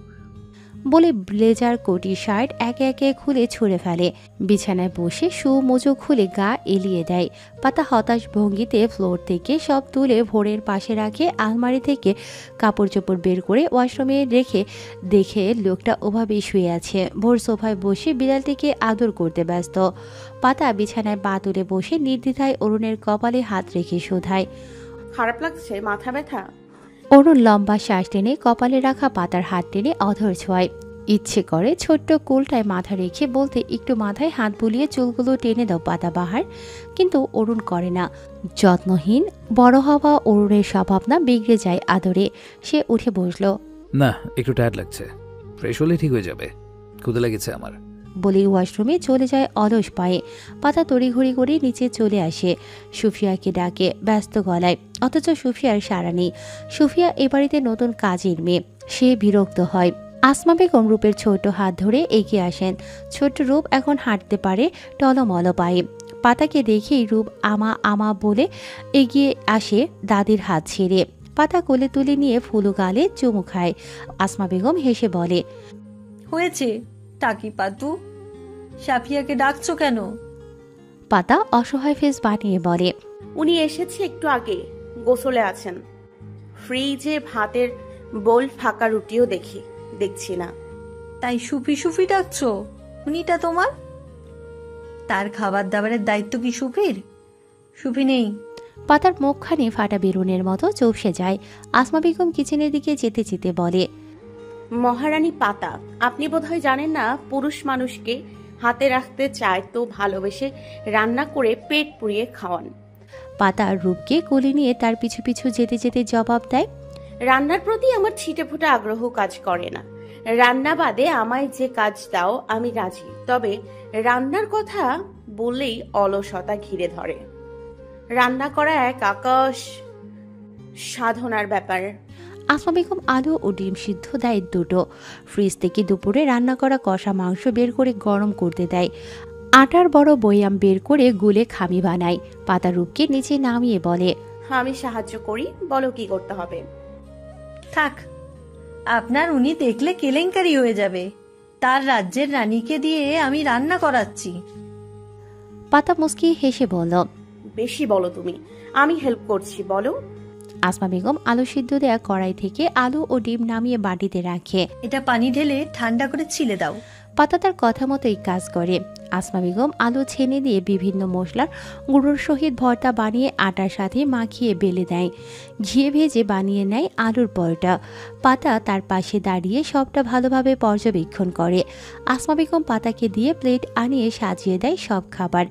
S1: বলে ব্লেজার কোটি শার্ট একে একে খুলে ছুঁড়ে ফেলে। বিছানায় বসে শু মোজো খুলে গা এলিয়ে দেয়। পাতা হতাশ ভঙ্গিতে ফ্লোর থেকে সব তুলে ভোরের পাশে রাখে। আলমারি থেকে কাপড় চোপড় বের করে ওয়াশরুমে রেখে দেখে লোকটা ওভাবেই শুয়ে আছে। ভোর সোফায় বসে বিড়ালটিকে আদর করতে ব্যস্ত। পাতা বিছানায় পা তুলে বসে নির্দ্বিধায় অরুণের কপালে হাত রেখে শোধায়,
S3: খারাপ লাগছে? মাথা ব্যথা?
S1: অরুণ লম্বা শ্বাস টেনে কপালে রাখা পাতার হাত টেনে অধর ছোঁয়ায়। ইচ্ছে করে ছোট্ট কোলটায় মাথা রেখে বলতে, একটু মাথায় হাত বুলিয়ে চুলগুলো টেনে দাও পাতাবাহার, কিন্তু অরুণ করে না। যত্নহীন বড় হওয়া অরুণের স্বভাব না, বিগড়ে যায় আদরে। সে উঠে বসলো।
S2: না, একটু টায়ার্ড লাগছে, ফ্রেশ হলে ঠিক হয়ে যাবে। ক্ষুধা লেগেছে আমার।
S1: বলেই ওয়াশরুমে চলে যায় অলস পায়ে। পাতা তড়িঘড়ি করে নিচে চলে আসে। সুফিয়াকে ডাকে ব্যস্ত গলায়, অথচ সুফিয়ার সাড়া নেই। সুফিয়া এ বাড়িতে নতুন কাজের মেয়ে, সে বিরক্ত হয়। আসমা বেগম রূপের ছোট হাত ধরে এগিয়ে আসেন। ছোট্ট রূপ এখন হাঁটতে পারে টলমল পায়ে। পাতাকে দেখেই রূপ আমা আমা বলে এগিয়ে আসে দাদির হাত ছেড়ে। পাতা কোলে তুলে নিয়ে ফুলু গালে চুমু খায়। আসমা বেগম হেসে বলে,
S5: হয়েছে টাকি পাতু, সাফিয়াকে ডাকছো কেন?
S1: পাতা অসহায় ফেস বানিয়ে বলে,
S3: উনি এসেছে একটু আগে, গোসলে আছেন। ফ্রিজে ভাতের বোল ফাঁকা রুটিও দেখছি না।
S5: তাই সুফি সুফি ডাকছো? উনিটা তোমার? তার খাবার দাবারের দায়িত্ব কি সুফির? সুফি নেই।
S1: পাতার মুখখানি ফাটা বেরুনের মতো চুপসে যায়। আসমা বেগম কিচেনের দিকে যেতে যেতে বলে,
S3: মহারানী পাতা, আপনি বোধহয় জানেন না, পুরুষ মানুষকে হাতে রাখতে চায় তো ভালোবেসে রান্না করে পেট পুড়িয়ে খাওয়ান।
S1: পাতার রূপকে কোলে নিয়ে তার পিছু পিছু যেতে যেতে জবাব দেয়,
S3: রান্নার প্রতি আমার ছিটেফোঁটা আগ্রহ কাজ করে না। রান্না বাদে আমায় যে কাজ দাও আমি রাজি, তবে রান্নার কথা বললেই অলসতা ঘিরে ধরে। রান্না করা এক আকাশ সাধনার ব্যাপার।
S1: আসমা বেগম আলু ও ডিম সিদ্ধ দেয় দুটো। ফ্রিজ থেকে দুপুরে রান্না করা কষা মাংস বের করে গরম করতে দেয়। আটার বড় বয়াম বের করে গুলে খামি বানায়। পাতা রূপকে নিচে নামিয়ে বলে,
S3: আমি সাহায্য করি, বলো কি করতে হবে।
S5: থাক, আপনার উনি দেখলে কেলেঙ্কারি হয়ে যাবে। তার রাজ্যের রানীকে দিয়ে আমি রান্না করাচ্ছি।
S1: পাতা মুস্কি হেসে বলল,
S3: বেশি বলো তুমি, আমি হেল্প করছি, বলো।
S1: আসমা বেগম আলু সিদ্ধ দেয়া কড়াই থেকে আলু ও ডিম নামিয়ে বাটিতে রাখে।
S5: এটা পানি ঢেলে ঠান্ডা করে ছিলে দাও।
S1: পাতা তার কথা মতোই কাজ করে। আসমা বেগম আলু ছেনে দিয়ে বিভিন্ন মশলার গুঁড়োর সহিত ভর্তা বানিয়ে আটার সাথে মাখিয়ে বেলে দেয়। ঘিয়ে ভেজে বানিয়ে নেয় আলুর পরোটা। পাতা তার পাশে দাঁড়িয়ে সবটা ভালোভাবে পর্যবেক্ষণ করে। আসমা বেগম পাতাকে দিয়ে প্লেট আনিয়ে সাজিয়ে দেয় সব খাবার।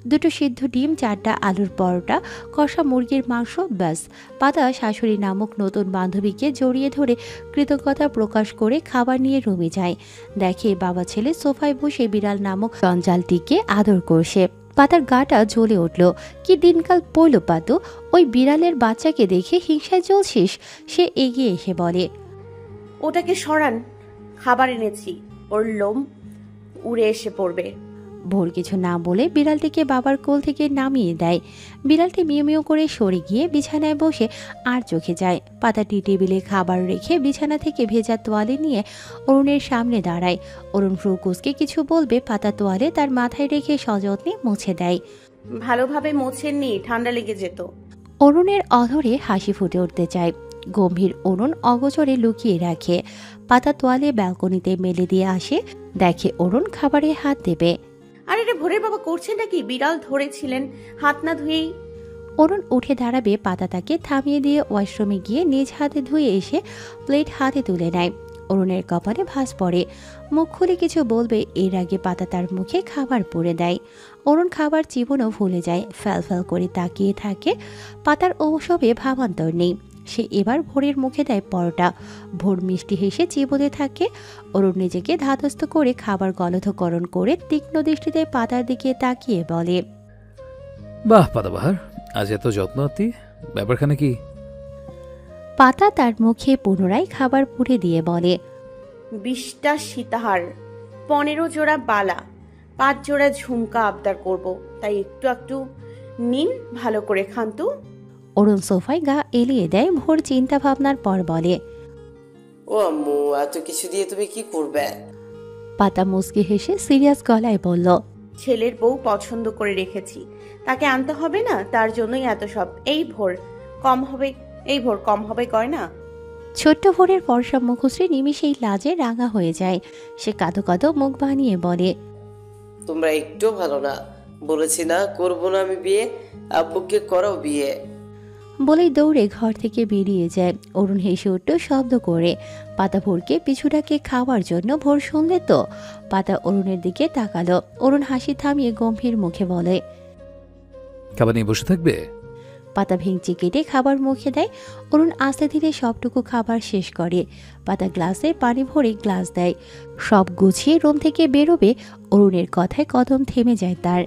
S1: 2টো সিদ্ধ ডিম, 4টা আলুর পরোটা, কষা মুরগির মাংস, ব্যাস। পাতা শাশুড়ি নামক নতুন বান্ধবীকে জড়িয়ে ধরে কৃতজ্ঞতা প্রকাশ করে খাবার নিয়ে রুমে যায়। দেখে বাবা ছেলে সোফায় বসে বিড়াল নামক জঞ্জালটিকে আদর করছে। পাতার গাটা জ্বলে উঠল। কি দিনকাল পড়ল পাতু, ওই বিড়ালের বাচ্চাকে দেখে হিংসায় জ্বলছিস? সে এগিয়ে এসে বলে,
S3: ওটাকে সরান, খাবার এনেছি, ওর লোম উড়ে এসে পড়বে।
S1: ভোর কিছু না বলে বিড়ালটিকে বাবার কোল থেকে নামিয়ে দেয়। বিড়ালটি মিউ মিউ করে সরে গিয়ে বিছানায় বসে আর চোখে যায়। পাতাটি টেবিলে খাবার রেখে বিছানা থেকে ভেজা তোয়ালে নিয়ে অরুণের সামনে দাঁড়ায়। অরুণ ফ্রুকুসকে কিছু বলবে, পাতা তোয়ালে তার মাথায় রেখে সযত্নে মুছে দেয়।
S3: ভালোভাবে মোছেননি, ঠান্ডা লেগে যেত।
S1: অরুণের অধরে হাসি ফুটে উঠতে চায়। গম্ভীর অরুণ অগোচরে লুকিয়ে রাখে। পাতা তোয়ালে ব্যালকনিতে মেলে দিয়ে আসে। দেখে অরুণ খাবারে হাত দেবে।
S3: আরে রে ভোরের বাবা করছেন নাকি? বিড়াল ধরেছিলেন, হাত না ধুয়েই।
S1: অরুণ উঠে দাঁড়াবে, পাতা তাকে থামিয়ে দিয়ে ওয়াশরুমে গিয়ে নিজ হাতে ধুয়ে এসে প্লেট হাতে তুলে নেয়। অরুণের কপালে ভাঁজ পড়ে। মুখ খুলে কিছু বলবে, এর আগে পাতা তার মুখে খাবার পুরে দেয়। অরুণ খাবার চিবনও ভুলে যায়, ফ্যাল ফ্যাল করে তাকিয়ে থাকে। পাতার ওসবে ভাবান্তর নেই। সে এবার ভোরের মুখে দেয় পরোটা। ভোর মিষ্টি হেসে চিবোতে থাকে। অরুণ নিজেকে ধাতস্থ করে খাবার গলথকরণ করে তীক্ষ্ণ দৃষ্টিতে পাতার দিকে তাকিয়ে বলে,
S2: বাহ পাতাবাহার, আজ এত যত্ন আত্মি, ব্যাপারখানে কি?
S1: পাতা তার মুখে পুনরায় খাবার পুড়ে দিয়ে বলে,
S3: 20টা সীতাহার, 15 জোড়া বালা, 5 জোড়া ঝুমকা আবদার করব, তাই একটু একটু নিন, ভালো করে খান তো।
S1: অরুণ সোফায় গা এলিয়ে দেয়। ভোর চিন্তা ভাবনার পর বলে,
S4: ও আম্মু, এত কিছু দিয়ে তুমি কি করবে?
S1: পাতা মুচকি হেসে সিরিয়াস গলায় বলল,
S3: ছেলের বউ পছন্দ করে রেখেছি, তাকে আনতে হবে না, তার জন্যই এত সব। এই ভোর কম হবে কয় না।
S1: ছোট্ট ভোরের ফর্সা মুখশ্রী নিমিষেই লাজে রাঙা হয়ে যায়। সে কাঁদো কাঁদো মুখ বানিয়ে বলে,
S4: তোমরা একটু ভালো না, বলেছি না করবো না আমি বিয়ে, আব্বুকে করাও বিয়ে।
S1: বলেই দৌড়ে ঘর থেকে বেরিয়ে যায়। অরুণ হেসে উঠল শব্দ করে। পাতা ভোরকে পিছুটাকে খাওয়ার জন্য। ভোর শুনলে তো। পাতা অরুণের দিকে তাকালো। অরুণ হাসি থামিয়ে গম্ভীর মুখে বলে,
S2: খাবার নিয়ে বসে থাকবে?
S1: পাতা ভেঙচি কেটে খাবার মুখে দেয়। অরুণ আস্তে ধীরে সবটুকু খাবার শেষ করে। পাতা গ্লাসে পানি ভরে গ্লাস দেয়। সব গুছিয়ে রুম থেকে বেরোবে, অরুণের কথায় কদম থেমে যায় তার।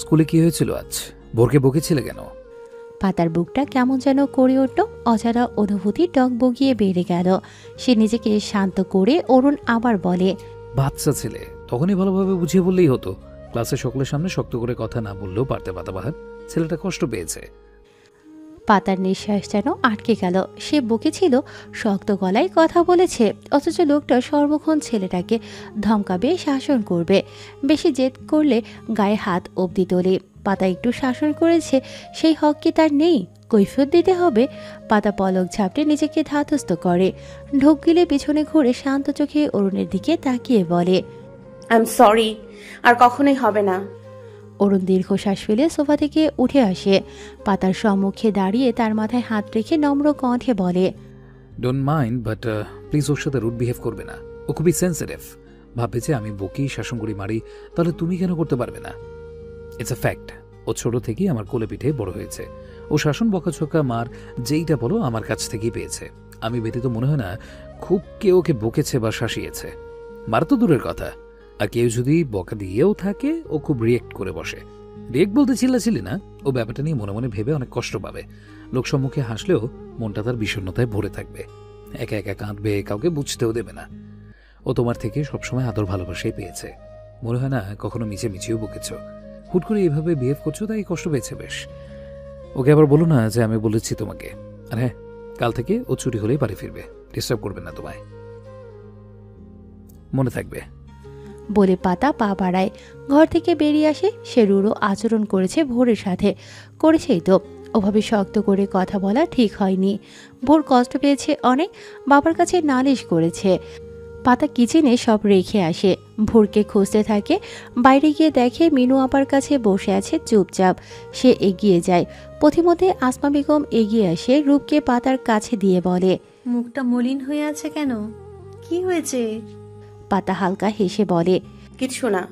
S2: স্কুলে কি হয়েছিল আজ? ভোরকে বকেছিলে কেন?
S1: পাতার বুকটা কেমন যেন করে উঠল। অজানা অনুভূতি টক বগিয়ে বেড়ে গেল। সে নিজেকে শান্ত করে অরুণ আবার বলে,
S2: বাচ্চা ছেলে, তখনই ভালোভাবে বুঝিয়ে বললেই হতো। ক্লাসে সকলের সামনে শক্ত করে কথা না বললেও পারতে পাতাবাহার, ছেলেটা কষ্ট পেয়েছে।
S1: পাতার নিঃশ্বাস যেন আটকে গেল। সে বকেছিল, শক্ত গলায় কথা বলেছে, অথচ লোকটা সর্বক্ষণ ছেলেটাকে ধমকাবে, শাসন করবে। বেশি জেদ করলে গায়ে হাত অবধি তোলে। পাতা একটু শাসন করেছে, সেই হক কি তার নেই? কৈফিয়ত দিতে হবে। পাতা পলক ঝাপটে নিজেকে ধাতস্থ করে। ঢোক গিলে পিছনে ঘুরে শান্ত চোখে অরুণের দিকে তাকিয়ে বলে,
S3: আই এম সরি, আর কখনোই হবে না।
S1: অরুণ দীর্ঘশ্বাস ফেলে সোফা থেকে উঠে আসে। পাতার সম্মুখে দাঁড়িয়ে তার মাথায় হাত রেখে নম্র কণ্ঠে বলে,
S2: ডোন্ট মাইন্ড, বাট প্লিজ ওর সাথে রুড বিহেভ করবে না। ও খুবই সেন্সিটিভ। ভাববে যে আমি বকি, শাসন করি, মারি, তাহলে তুমি কেন করতে পারবে না? It's a fact. ও ছোট থেকেই আমার কোলে পিঠে বড় হয়েছে। ও শাসন, বকাঝকা, মার যেইটা বলো আমার কাছ থেকেই পেয়েছে। আমি ব্যতীত মনে হয় না খুব কেউ ওকে বকেছে বা শাসিয়েছে। মার তো দূরের কথা, আর কেউ যদি বকা দিয়েও থাকে ও খুব রিয়েক্ট করে বসে। রিয়েক্ট বলতে চিল্লাচিল্লি না, ও ব্যাপারটা নিয়ে মনে মনে ভেবে অনেক কষ্ট পাবে। লোকসম্মুখে হাসলেও মনটা তার বিষণ্ণতায় ভরে থাকবে। একা একা কাঁদবে, কাউকে বুঝতেও দেবে না। ও তোমার থেকে সবসময় আদর ভালোবাসাই পেয়েছে। মনে হয় না কখনো মিছে মিছিয়েও বকেছ। হুট করে এইভাবে বিহেভ করছো, তাই কষ্ট পেয়েছে বেশ। ওকে আবার বলো না যে আমি বলেছি তোমাকে। আর হ্যাঁ, কাল থেকে ও ছুটি হলেই বাড়ি ফিরবে, ডিস্টার্ব করবে না তোমায়, মনে থাকবে।
S1: বলে পাতা পা বাড়ায়। ঘর থেকে বেরিয়ে আসে। সে রূঢ় আচরণ করেছে ভোরের সাথে, করেছেই তো। ওভাবে শক্ত করে কথা বলা ঠিক হয়নি। ভোর কষ্ট পেয়েছে অনেক, বাবার কাছে নালিশ করেছে। পাতা কিচেনে সব রেখে আসে। ভোরকে খুঁজতে থাকে। বাইরে গিয়ে দেখে মিনু আপার কাছে বসে আছে চুপচাপ। সে এগিয়ে যায়। পথিমধ্যে আসমা বেগম এগিয়ে আসে, রূপকে পাতার কাছে দিয়ে বলে,
S5: মুখটা মলিন হয়ে আছে কেন? কি হয়েছে?
S1: পাতা হালকা হেসে বলে,
S3: কিছু না।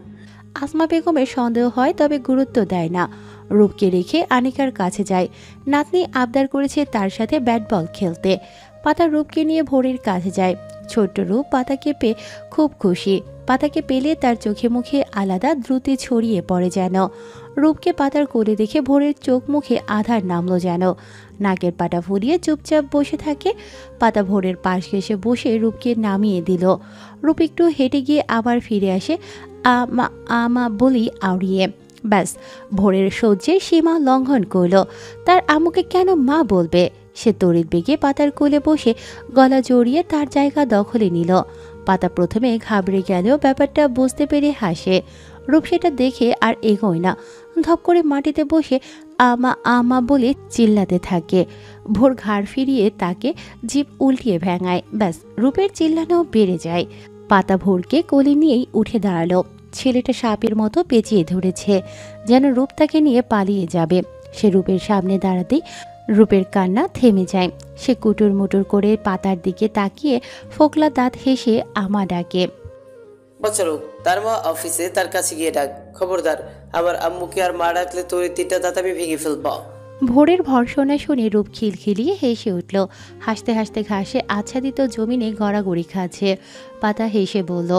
S1: আসমা বেগমের সন্দেহ হয়, তবে গুরুত্ব দেয় না। রূপকে রেখে আনিকার কাছে যায়। নাতনি আবদার করেছে তার সাথে ব্যাট বল খেলতে। পাতা রূপকে নিয়ে ভোরের কাছে যায়। ছোট্ট রূপ পাতাকে পেয়ে খুব খুশি। পাতাকে পেলে তার চোখে মুখে আলাদা দ্রুতি ছড়িয়ে পড়ে যেন। রূপকে পাতার কোলে দেখে ভোরের চোখ মুখে আধার নামলো যেন। নাকের পাটা ফুলিয়ে চুপচাপ বসে থাকে। পাতা ভোরের পাশ ঘেঁষে বসে রূপকে নামিয়ে দিল। রূপ একটু হেঁটে গিয়ে আবার ফিরে আসে আমা আমা বলি আউড়িয়ে। ব্যাস, ভোরের সহ্যের সীমা লঙ্ঘন করল। তার আম্মুকে কেন মা বলবে? সে তড়িৎ বেগে পাতার কোলে বসে গলা জড়িয়ে তার জায়গা দখলে নিল। পাতা প্রথমে ঘাবড়ে গেলেও ব্যাপারটা বুঝতে পেরে হাসে। রূপ সেটা দেখে আর এগোয় না। ধপ করে মাটিতে বসে আমা আমা বলে চিল্লাতে থাকে। ভোর ঘাড় ফিরিয়ে তাকে জিভ উল্টিয়ে ভেঙায়। ব্যাস, রূপের চিল্লানো বেড়ে যায়। পাতা ভোরকে কোলে নিয়েই উঠে দাঁড়ালো। ছেলেটা সাপের মতো পেঁচিয়ে ধরেছে, যেন রূপ তাকে নিয়ে পালিয়ে যাবে। সে রূপের সামনে দাঁড়াতেই রূপের কান্না থেমে যায়। সে কুটুর মুটুর করে পাতার দিকে তাকিয়ে ফোকলা দাঁত হেসে আমা ডাকে।
S4: বাচ্চারোগ, তার মা অফিসে, তার কাছে গিয়ে ডাক। খবরদার, আমার আম্মুকে আর মা ডাকলে তোর এই 3টা দাঁত আমি ভেঙে ফেলবো।
S1: ভোরের ভর্সনা শুনে রূপ খিলখিলিয়ে হেসে উঠল। হাসতে হাসতে ঘাসে আচ্ছাদিত জমিনে গড়াগড়ি খাচ্ছে। পাতা হেসে বলল,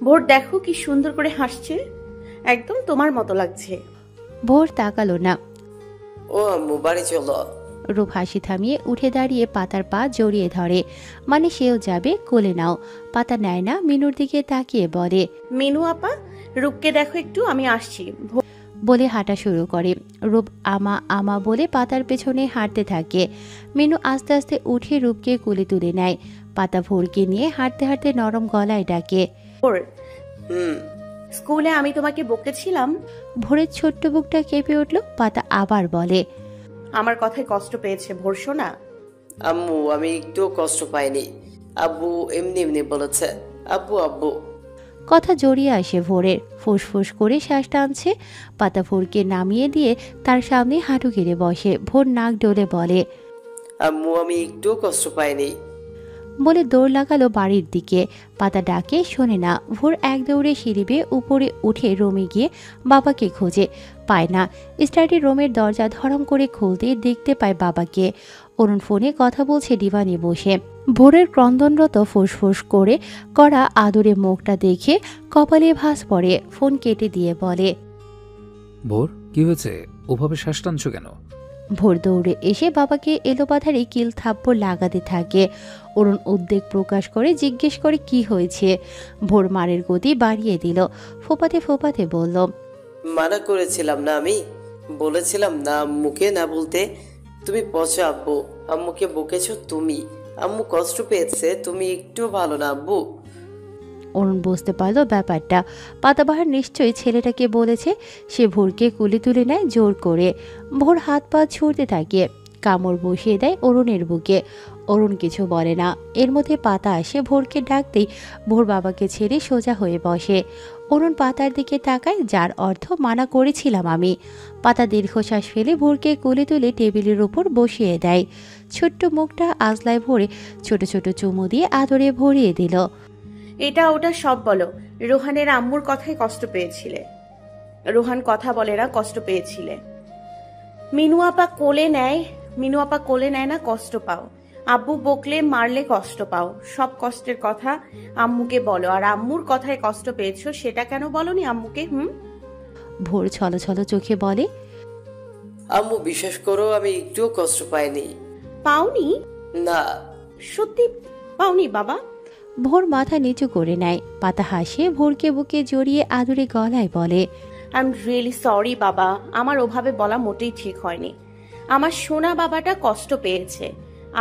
S3: ভোর দেখো কি সুন্দর করে হাসছে, একদম তোমার মতো লাগছে।
S1: ভোর তাকালো না।
S4: ও আম্মু, বাড়ি চলো।
S1: রূপ হাসি থামিয়ে উঠে দাঁড়িয়ে পাতার পা জড়িয়ে ধরে, মানে সেও যাবে, কোলে নাও। পাতা নেয় না, মিনুর দিকে তাকিয়ে বলে,
S3: মিনু আপা, রূপকে দেখো একটু, আমি আসছি।
S1: বলে হাঁটা শুরু করে। রূপ আমা আমা বলে পাতার পেছনে হাঁটতে থাকে। মিনু আস্তে আস্তে উঠে রূপকে কোলে তুলে নেয়। পাতা ভোরকে নিয়ে হাঁটতে হাঁটতে নরম গলায় ডাকে,
S3: ভোর,
S4: হুম।
S3: স্কুলে আমি তোমাকে বকেছিলাম।
S1: ভোরের ছোট্ট বুকটা কেঁপে উঠল। পাতা আবার বলে,
S3: আমার কথায় কষ্ট পেয়েছে ভোর সোনা?
S4: আম্মু, আমি একটুও কষ্ট পাইনি। আব্বু এমনি এমনি বলেছে। আব্বু আব্বু।
S1: কথা জড়িয়ে আসে ভোরের। ফুসফুস করে শ্বাস টানছে। পাতা ভোরকে নামিয়ে দিয়ে তার সামনে হাঁটু গেড়ে বসে। ভোর নাক ডলে বলে,
S4: আম্মু, আমি একটুও কষ্ট পাইনি।
S1: বলে দৌড় লাগালো বাড়ির দিকে। পাতা ডাকে শোনে না। ভোর এক দৌড়ে সিঁড়ি বেয়ে উপরে উঠে রুমে গিয়ে বাবাকে খোঁজে, পায় না। স্টাডি রুমের দরজা ধরম করে খুলতে দেখতে পায় বাবাকে। অরুণ ফোনে কথা বলছে ডিভানে বসে। ভোরের ক্রন্দনরত ফুসফুস করে করা আদরে মুখটা দেখে কপালে ভাঁজ পড়ে। ফোন কেটে দিয়ে বলে,
S2: ভোর, কি হয়েছে? ওভাবে শ্বাস টানছো কেন?
S1: ভোর দৌড়ে এসে বাবাকে এলোপাথারি কিল থাপ্পড় লাগাতে থাকে। অরুণ উদ্বেগ প্রকাশ করে জিজ্ঞেস করে কি হয়েছে। ভোর মারের গতি বাড়িয়ে দিল। ফোপাতে ফোপাতে বলল,
S4: মানা করেছিলাম না আমি? বলেছিলাম না আম্মুকে না বলতে। তুমি পচো আব্বু, আম্মুকে বকেছো তুমি। আম্মু কষ্ট পেয়েছে, তুমি একটু ভালো না আব্বু।
S1: অরুণ বুঝতে পারলো ব্যাপারটা। পাতাবাহার নিশ্চয়ই ছেলেটাকে বলেছে। সে ভোরকে কুলে তুলে নেয় জোর করে। ভোর হাত পা ছুঁড়তে থাকে, কামড় বসিয়ে দেয় অরুণের বুকে। অরুণ কিছু বলে না। এর মধ্যে পাতা আসে ভোরকে ডাকতেই ভোর বাবাকে ছেড়ে সোজা হয়ে বসে। অরুণ পাতার দিকে তাকায়, যার অর্থ মানা করেছিলাম আমি। পাতা দীর্ঘশ্বাস ফেলে ভোরকে কোলে তুলে টেবিলের উপর বসিয়ে দেয়। ছোট্ট মুখটা আজলায় ভরে ছোট ছোট চুমু দিয়ে আদরে ভরিয়ে দিল।
S3: এটা ওটা সব বলো, রোহানের আম্মুর কথায় কষ্ট পেয়েছিলে। রোহান কথা বলে না, কষ্ট পেয়েছিলে। মিনু আপা কোলে নেয় না, কষ্ট পাও। আব্বু বকলে মারলে কষ্ট পাও। সব কষ্টের কথা আম্মুকে বলো, আর আম্মুর কথায় কষ্ট পেয়েছো সেটা কেন বলনি আম্মুকে?
S1: ভোর ছলো ছলো চোখে বলে,
S4: আম্মু বিশ্বাস করো, আমি একটুও কষ্ট পাইনি।
S3: পাওনি?
S4: না।
S3: সত্যি পাওনি বাবা?
S1: ভোর মাথা নিচু করে নেয়। পাতা হাসে ভোরকে বুকে জড়িয়ে আদুরে গলায় বলে,
S3: আই এম রিয়েলি সরি বাবা, আমার ওভাবে বলা মোটেই ঠিক হয়নি। আমার সোনা বাবাটা কষ্ট পেয়েছে।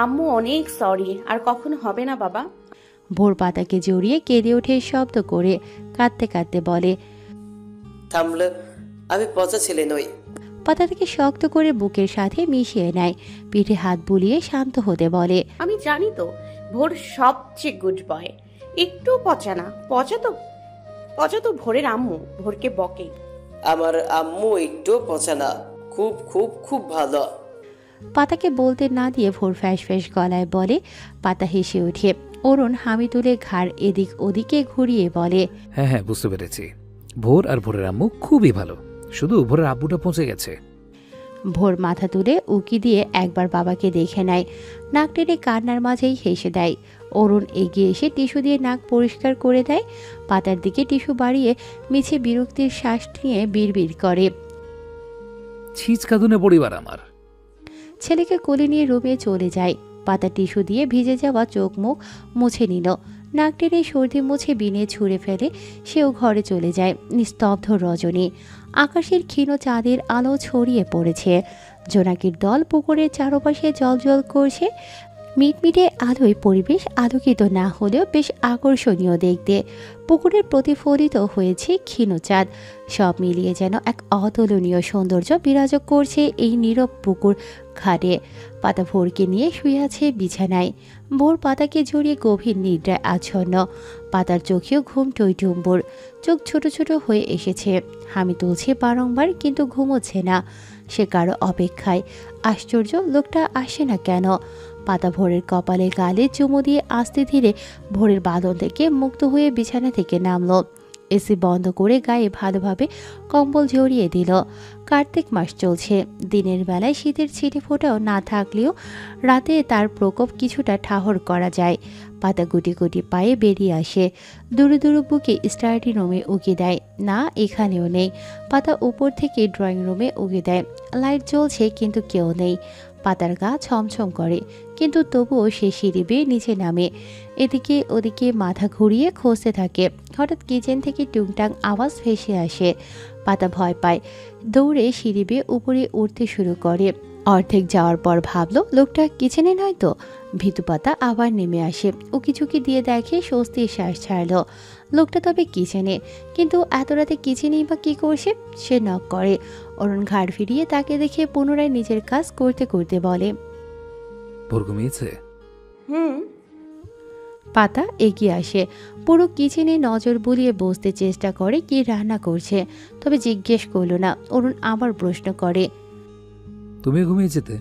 S3: আম্মু অনেক সরি, আর কখনো হবে না বাবা।
S1: ভোর পাতাকে জড়িয়ে কেঁদে ওঠে শব্দ করে। কাঁদতে কাঁদতে বলে,
S4: থামলে, আমি পচা ছেলে নই।
S1: পাতা থেকে শক্ত করে বুকের সাথে মিশিয়ে নেয়। পিঠে হাত বুলিয়ে শান্ত হতে বলে,
S3: আমি জানি তো ভোর সবচেয়ে গুড বয়। একটু পচা না। পচা তো ভোরের আম্মু, ভোরকে বকে।
S4: আমার আম্মু একটু পচা না, খুব খুব খুব ভালো।
S1: পাতাকে বলতে না দিয়ে ভোর ফ্যাস ফ্যাস গলায় বলে। পাতা হেসে ওঠে। অরুণ হামি তুলে ঘাড় এদিক ওদিকে ঘুরিয়ে বলে,
S2: হ্যাঁ হ্যাঁ, বুঝতে পেরেছি। ভোর আর ভোরের আম্মু খুবই ভালো, শুধু ভোরের আব্বুটা পৌঁছে গেছে।
S1: ভোর মাথা তুলে উকি দিয়ে একবার বাবাকে দেখে নেয়। নাক টেনে কান্নার মাঝেই হেসে দেয়। অরুণ এগিয়ে এসে টিস্যু দিয়ে নাক পরিষ্কার করে দেয়। পাতার দিকে টিস্যু বাড়িয়ে মিছে বিরক্তির শ্বাস নিয়ে বিড়বিড় করে।
S2: ছিচ কাঁদুনে পরিবার আমার।
S1: ছেলেকে কোলে নিয়ে রুমে চলে যায়। পাতা টিস্যু দিয়ে ভিজে যাওয়া চোখ মুখ মুছে নিল। নাক টেনে সর্দি মুছে বিনে ছুঁড়ে ফেলে সেও ঘরে চলে যায়। নিস্তব্ধ রজনী, আকাশের ক্ষীণ চাঁদের আলো ছড়িয়ে পড়েছে। জোনাকির দল পুকুরের চারপাশে জলজল করছে। মিটমিটে আলোয় পরিবেশ আলোকিত না হলেও বেশ আকর্ষণীয় দেখতে। পুকুরের প্রতিফলিত হয়েছে ক্ষীণ চাঁদ। সব মিলিয়ে যেন এক অতুলনীয় সৌন্দর্য বিরাজ করছে এই নীরব পুকুর ঘাটে। পাতা ভোরকে নিয়ে শুয়ে আছে বিছানায়। ভোর পাতাকে জড়িয়ে গভীর নিদ্রায় আচ্ছন্ন। পাতার চোখেও ঘুম টইটুম্বুর। চোখ ছোট ছোট হয়ে এসেছে। হামি তুলছে বারংবার, কিন্তু ঘুমোচ্ছে না। সে কারো অপেক্ষায়। আশ্চর্য, লোকটা আসে না কেন? পাতা ভোরের কপালে গালে চুমু দিয়ে আস্তে ধীরে ভোরের বাঁধন থেকে মুক্ত হয়ে বিছানা থেকে নামলো। এসি বন্ধ করে গায়ে ভালোভাবে কম্বল জড়িয়ে দিল। কার্তিক মাস চলছে। দিনের বেলায় শীতের ছিটে ফোঁটাও না থাকলেও রাতে তার প্রকোপ কিছুটা ঠাহর করা যায়। পাতা গুটি গুটি পায়ে বেরিয়ে আসে। দুরু দুরু বুকে স্টাডি রুমে উকি দেয়। না, এখানেও নেই। পাতা উপর থেকে ড্রয়িং রুমে উকি দেয়। লাইট জ্বলছে, কিন্তু কেউ নেই। পাতার গা ছমছম করে, কিন্তু তবুও সে সিঁড়ি বেয়ে নিচে নামে। এদিকে ওদিকে মাথা ঘুরিয়ে খুঁজতে থাকে। হঠাৎ কিচেন থেকে টুংটাং আওয়াজ ভেসে আসে। পাতা ভয় পায়। দৌড়ে সিঁড়ি বেয়ে উপরে উঠতে শুরু করে। অর্ধেক যাওয়ার পর ভাবলো লোকটা কিচেনে নয় তো। ভীতু পাতা আবার নেমে আসে। উকিঝুঁকি দিয়ে দেখে স্বস্তির শ্বাস ছাড়ল। লোকটা তবে কিচেনে, কিন্তু এত রাতে কিচেনেই বা কি করছে? সে নক করে। অরুণ ঘাড় ফিরিয়ে তাকে দেখে পুনরায় নিজের কাজ করতে করতে বলে,
S2: ভোর ঘুমিয়েছে?
S3: হুম।
S1: পাতা এগিয়ে আসে। পুরো কিচেনে নজর বুলিয়ে বসতে চেষ্টা করে কি রান্না করছে, তবে জিজ্ঞেস করল না। অরুণ আবার প্রশ্ন করে,
S2: তুমিও ঘুমিয়ে যেতে?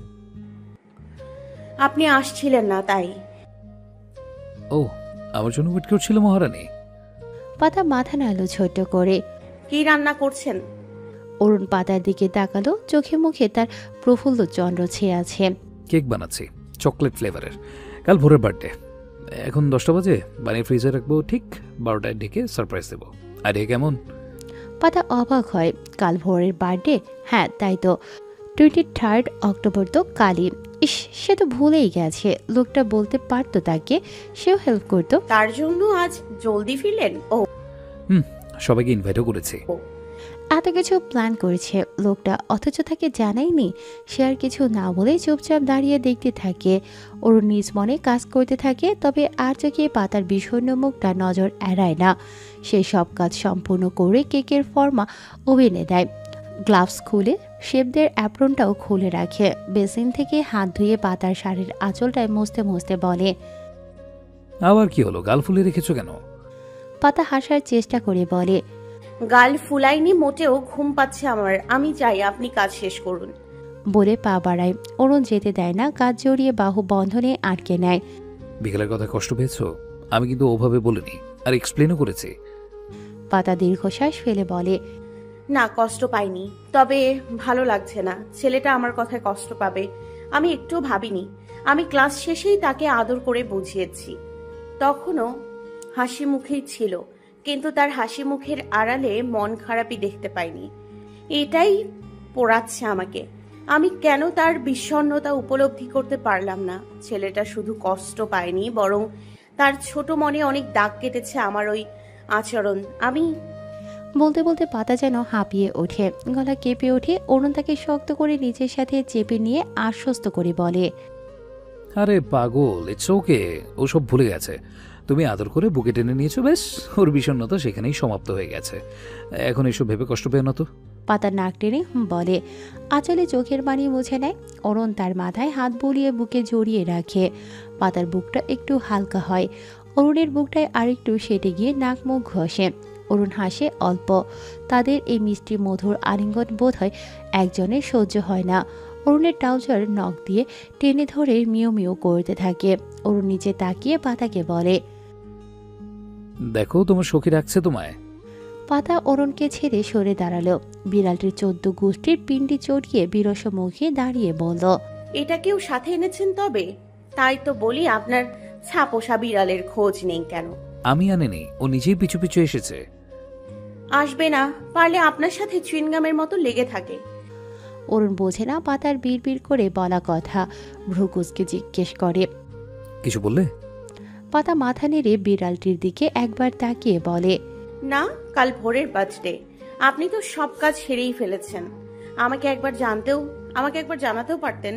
S3: আপনি আসছিলেন না তাই।
S2: ও, আমার জন্য ওয়েট করছিল মহারানী?
S1: পাতা মাথা নাড়ল ছোট্ট করে।
S3: কি রান্না করছেন?
S1: অরুণ পাতার দিকে তাকালো। চোখে মুখে তার প্রফুল্ল চন্দ্র ছেয়ে আছে।
S2: কেক বানাচ্ছি, চকলেট ফ্লেভারের। কাল ভোরের বার্থডে। এখন 10টা বাজে, বানিয়ে ফ্রিজে রাখবো। ঠিক 12টায় ডেকে সারপ্রাইজ দেবো। আইডিয়া কেমন?
S1: পাতা অবাক হয়। কাল ভোরের বার্থডে? হ্যাঁ, তাই তো। 23 অক্টোবর তো কালই। ইস, সে তো ভুলেই গেছে। লোকটা বলতে পারতো তাকে, সেও হেল্প করতো।
S3: তার জন্য আজ জলদি ফিরলেন? ও,
S2: সবাইকে ইনভাইটও করেছি।
S1: এত কিছু প্ল্যান করেছে লোকটা, অথচ তাকে জানায়নি। সে আর কিছু না বলে চুপচাপ দাঁড়িয়ে দেখতে থাকে। ওর নিজ মনে কাজ করতে থাকে, তবে আর চোখে পাতার বিষণ্ণ মুখটা নজর এড়ায় না। সে সব কাজ সম্পূর্ণ করে কেকের ফর্মা ওভেনে দেয়। গ্লাভস খুলে শেফদের অ্যাপ্রনটাও খুলে রাখে। বেসিন থেকে হাত ধুয়ে পাতার শাড়ির আঁচলটায় মুছতে মুছতে বলে,
S2: আবার কি হলো? গাল ফুলে রেখেছো কেন?
S1: পাতা হাসার চেষ্টা করে বলে,
S3: গাল ফুলাইনি মোটেও, ঘুম পাচ্ছে আমার। আমি চাই আপনি কাজ শেষ করুন।
S1: বলে পা বাড়ায়। অরুণ যেতে দেয় না, কাজ জড়িয়ে বাহু বন্ধনে আটকে নেয়।
S2: বিকেলের কথা কষ্ট পেয়েছো? আমি কিন্তু ওভাবে বলিনি, আর এক্সপ্লেনও করেছি।
S1: পাতা দীর্ঘশ্বাস ফেলে বলে,
S3: না, কষ্ট পাইনি, তবে ভালো লাগছে না। ছেলেটা আমার কথায় কষ্ট পাবে আমি একটু ভাবিনি। আমি ক্লাস শেষেই তাকে আদর করে বুঝিয়েছি। তখনও হাসি মুখেই ছিল, কিন্তু তার হাসি মুখের আড়ালে মন খারাপই দেখতে পাইনি। এটাই পোড়াচ্ছে আমাকে। আমি কেন তার বিষণ্ণতা উপলব্ধি করতে পারলাম না? ছেলেটা শুধু কষ্ট পায়নি, বরং তার ছোট মনে অনেক দাগ কেটেছে আমার ওই আচরণ। আমি
S1: বলতে বলতে পাতা যেন হাঁপিয়ে ওঠে, গলা কেঁপে ওঠে। অরুণ তাকে শক্ত করে নিজের সাথে চেপে নিয়ে আশ্বস্ত করে বলে,
S2: আরে পাগল, ইটস ওকে, ও সব ভুলে গেছে। তুমি আদর করে বুকে টেনে নিয়েছো, বেশ। ওর বিষণ্ণতা সেখানেই সমাপ্ত হয়ে গেছে। এখন এসব ভেবে কষ্ট পেও না তো।
S1: পাতা নাক টেনে বলে। আঁচলে চোখের পানি মুছে নেয়। অরুণ তার মাথায় হাত বুলিয়ে বুকে জড়িয়ে রাখে। পাতার বুকটা একটু হালকা হয়। অরুণের বুকটায় আরেকটু সেটে গিয়ে নাক মুখ ঘষে। অরুণ হাসে অল্প। তাদের এই মিষ্টি মধুর আলিঙ্গন বোধ হয় একজনের সহ্য হয় না। অরুণের ট্রাউজার নখ দিয়ে টেনে ধরে মিও মিও করতে থাকে। অরুণ নিচে তাকিয়ে পাতাকে বলে,
S2: দেখো তোমার সখী রাখছে তোমায়।
S1: পাতা অরুণকে ছেড়ে সরে দাঁড়ালো। বিড়ালটির 14 গোষ্ঠীর পিণ্ডি চড়িয়ে বিরস মুখে দাঁড়িয়ে বলল,
S3: এটা কেউ সাথে এনেছেন তবে? তাই তো বলি আপনার ছাপোষা বিড়ালের খোঁজ নেই কেন?
S2: আমি আনিনি, ও নিজেই পিছু পিছু এসেছে।
S3: আসবে না, পারলে আপনার সাথে চুইনগামের মতো লেগে থাকে।
S1: অরুণ বোঝে না পাতার বিড়বিড় করে বলা কথা। ভ্রুকুচকে জিজ্ঞেস করে,
S2: কিছু বললে?
S1: পাতা মাথা নেড়ে বিড়ালটির দিকে একবার তাকিয়ে বলে,
S3: না, কাল ভোরের বার্থডে। আপনি তো সব কাজ সেরেই ফেলেছেন। আমাকে একবার জানাতেও পারতেন।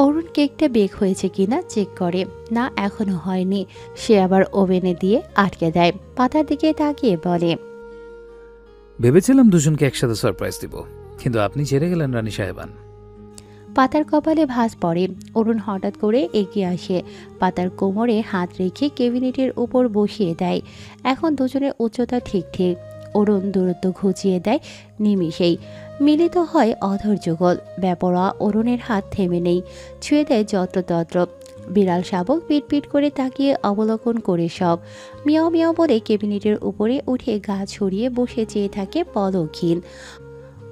S1: অরুণ কেকটা বেক হয়েছে কিনা চেক করে। না, এখনো হয়নি। সে আবার ওভেনে দিয়ে আটকে দেয়। পাতার দিকে তাকিয়ে বলে,
S2: ভেবেছিলাম দুজনকে একসাথে সারপ্রাইজ দিব, কিন্তু আপনি ছেড়ে গেলেন রানী সাহেবান।
S1: পাতার কপালে ভাঁজ পড়ে। অরুণ হঠাৎ করে এগিয়ে আসে, পাতার কোমরে হাত রেখে ক্যাবিনেটের উপর বসিয়ে দেয়। এখন দুজনের উচ্চতা ঠিক ঠিক। অরুণ দূরত্ব ঘুচিয়ে দেয় নিমিষেই। মিলিত হয় অধর যুগল। বেপরোয়া অরুণের হাত থেমে নেই, ছুঁয়ে দেয় যত্রতত্র। বিড়াল শাবক পিট করে তাকিয়ে অবলোকন করে সব। মিয়াও মিয়াও বলে ক্যাবিনেটের উপরে উঠে গা ছড়িয়ে বসে চেয়ে থাকে পলকহীন।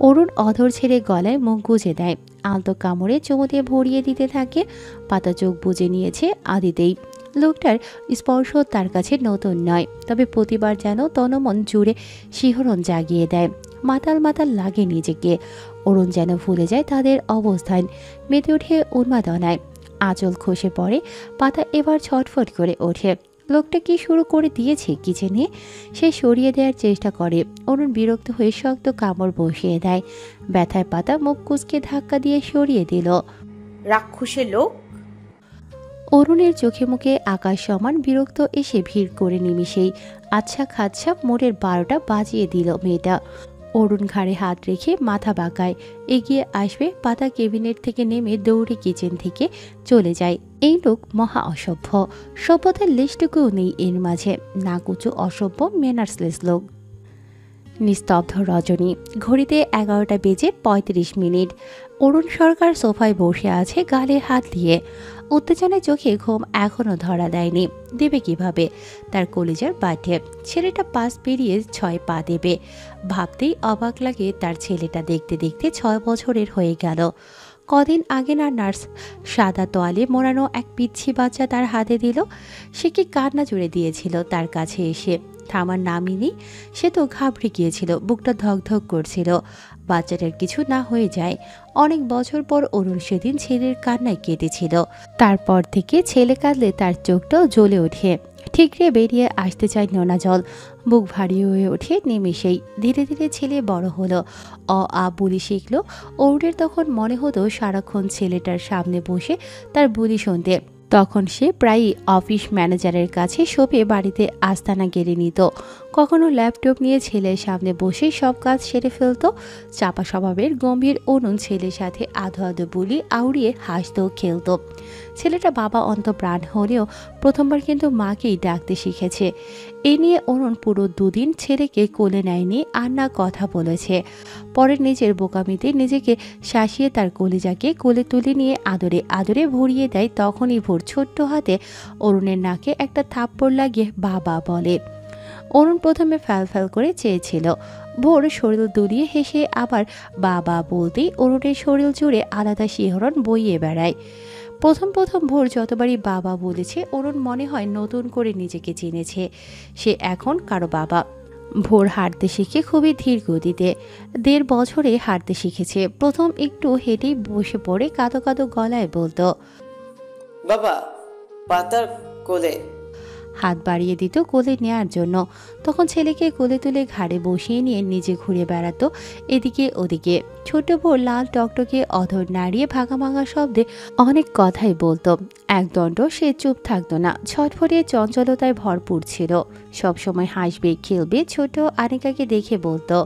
S1: অরুণ অধর ছেড়ে গলায় মুখ গুজে দেয়, আলতো কামড়ে চুমুতে ভরিয়ে দিতে থাকে। পাতা চোখ বুজে নিয়েছে আদিতেই। লোকটার স্পর্শ তার কাছে নতুন নয়, তবে প্রতিবার যেন তনমন জুড়ে শিহরণ জাগিয়ে দেয়। মাতাল মাতাল লাগে নিজেকে। অরুণ যেন ভুলে যায় তাদের অবস্থান, মেতে ওঠে উন্মাদনায়। আঁচল খসে পড়ে। পাতা এবার ছটফট করে ওঠে। লোকটা কি শুরু করে দিয়েছে কিচেনে? সে সরিয়ে দেওয়ার চেষ্টা করে। অরুণ বিরক্ত হয়ে শক্ত কামড় বসিয়ে দেয়। ব্যথায় পাতা মুখ কুচকে ধাক্কা দিয়ে সরিয়ে দিল।
S3: রাক্ষসের লোক।
S1: অরুণের চোখে মুখে আকাশ সমান বিরক্ত এসে ভিড় করে নিমিষেই আচ্ছা খাচ্ছা মোড়ের 12টা বাজিয়ে দিল মেয়েটা। অরুণ ঘাড়ে হাত রেখে মাথা বাঁকায়। এগিয়ে আসবে, পাতা কেবিনেট থেকে নেমে দৌড়ে কিচেন থেকে চলে যায়। এই লোক মহা অসভ্য। সভ্যতার লেশটুকুও নেই এর মাঝে। নাকুচু অসভ্য ম্যানার্সলেস লোক। নিস্তব্ধ রজনী। ঘড়িতে 11টা বেজে 35 মিনিট। অরুণ সরকার সোফায় বসে আছে গালে হাত দিয়ে। উত্তেজনায় চোখে ঘুম এখনো ধরা দেয়নি। দেবে কিভাবে? তার কলিজার বার্থডে। ছেলেটা পাশ পেরিয়ে 6 পা দেবে। ভাবতেই অবাক লাগে তার ছেলেটা দেখতে দেখতে 6 বছরের হয়ে গেল। কদিন আগে না নার্স সাদা তোয়ালে মোড়ানো এক পিচ্ছি বাচ্চা তার হাতে দিল। সে কি কান্না জুড়ে দিয়েছিল তার কাছে এসে। থামার নামই নেই। সে তো ঘাবড়ে গিয়েছিল, বুকটা ধকধক করছিল। বাচ্চাটার কিছু না হয়ে যায়। অনেক বছর পর অরুণ সেদিন ছেলের কান্নায় কেটেছিল। তারপর থেকে ছেলে কাঁদলে তার চোখটাও জ্বলে ওঠে। ঠিকরে বেরিয়ে আসতে চায় নোনা জল। বুক ভারী হয়ে ওঠে নিমেষেই। ধীরে ধীরে ছেলে বড় হলো, আ বুলি শিখল। অরুণের তখন মনে হতো সারাক্ষণ ছেলেটার সামনে বসে তার বুলি শুনতে। তখন সে প্রায়ই অফিস ম্যানেজারের কাছে শোপে বাড়িতে আস্তানা গেড়ে নিত। কখনো ল্যাপটপ নিয়ে ছেলের সামনে বসে সব কাজ সেরে ফেলত। চাপা স্বভাবের গম্ভীর অরুণ ছেলের সাথে আধো আধো বুলি আউড়িয়ে হাসত, খেলত। ছেলেটা বাবা অন্তঃপ্রাণ হলেও প্রথমবার কিন্তু মাকেই ডাকতে শিখেছে। এ নিয়ে অরুণ পুরো 2 দিন ছেলেকে কোলে নেয়নি, আর না কথা বলেছে। পরে নিজের বোকামিতে নিজেকে শাসিয়ে তার কলিজাকে কোলে তুলে নিয়ে আদরে আদরে ভরিয়ে দেয়। তখনই ভোর ছোট্ট হাতে অরুণের নাকে একটা থাপ্পড় লাগিয়ে বাবা বলে। অরুণ প্রথমে ফ্যাল করে চেয়েছিল। ভোর শরীর দুলিয়ে হেসে আবার বাবা বলতেই অরুণের শরীর জুড়ে আলাদা শিহরণ বইয়ে বেড়ায়। প্রথম ভোর যতবারই বাবা বলেছে অরুণ মনে হয় নতুন করে নিজেকে চিনেছে। সে এখন কারো বাবা। ভোর হাঁটতে শিখে খুবই ধীর গতিতে। 1.5 বছরে হাঁটতে শিখেছে। প্রথম একটু হেঁটেই বসে পড়ে কাঁদো কাঁদো গলায় বলতো,
S4: বাবা, পাতার কোলে।
S1: হাত বাড়িয়ে দিত কোলে নেয়ার জন্য। তখন ছেলেকে কোলে তুলে ঘাড়ে বসিয়ে নিয়ে নিজে ঘুরে বেড়াতো এদিকে ওদিকে। ছোট ভোর লাল টকটকে অধর নাড়িয়ে ভাঙা শব্দে অনেক কথাই বলতো। একদণ্ড সে চুপ থাকতো না। ছটফটিয়ে চঞ্চলতায় ভরপুর ছিল। সবসময় হাসবে, খেলবে। ছোট আনিকাকে দেখে বলতো,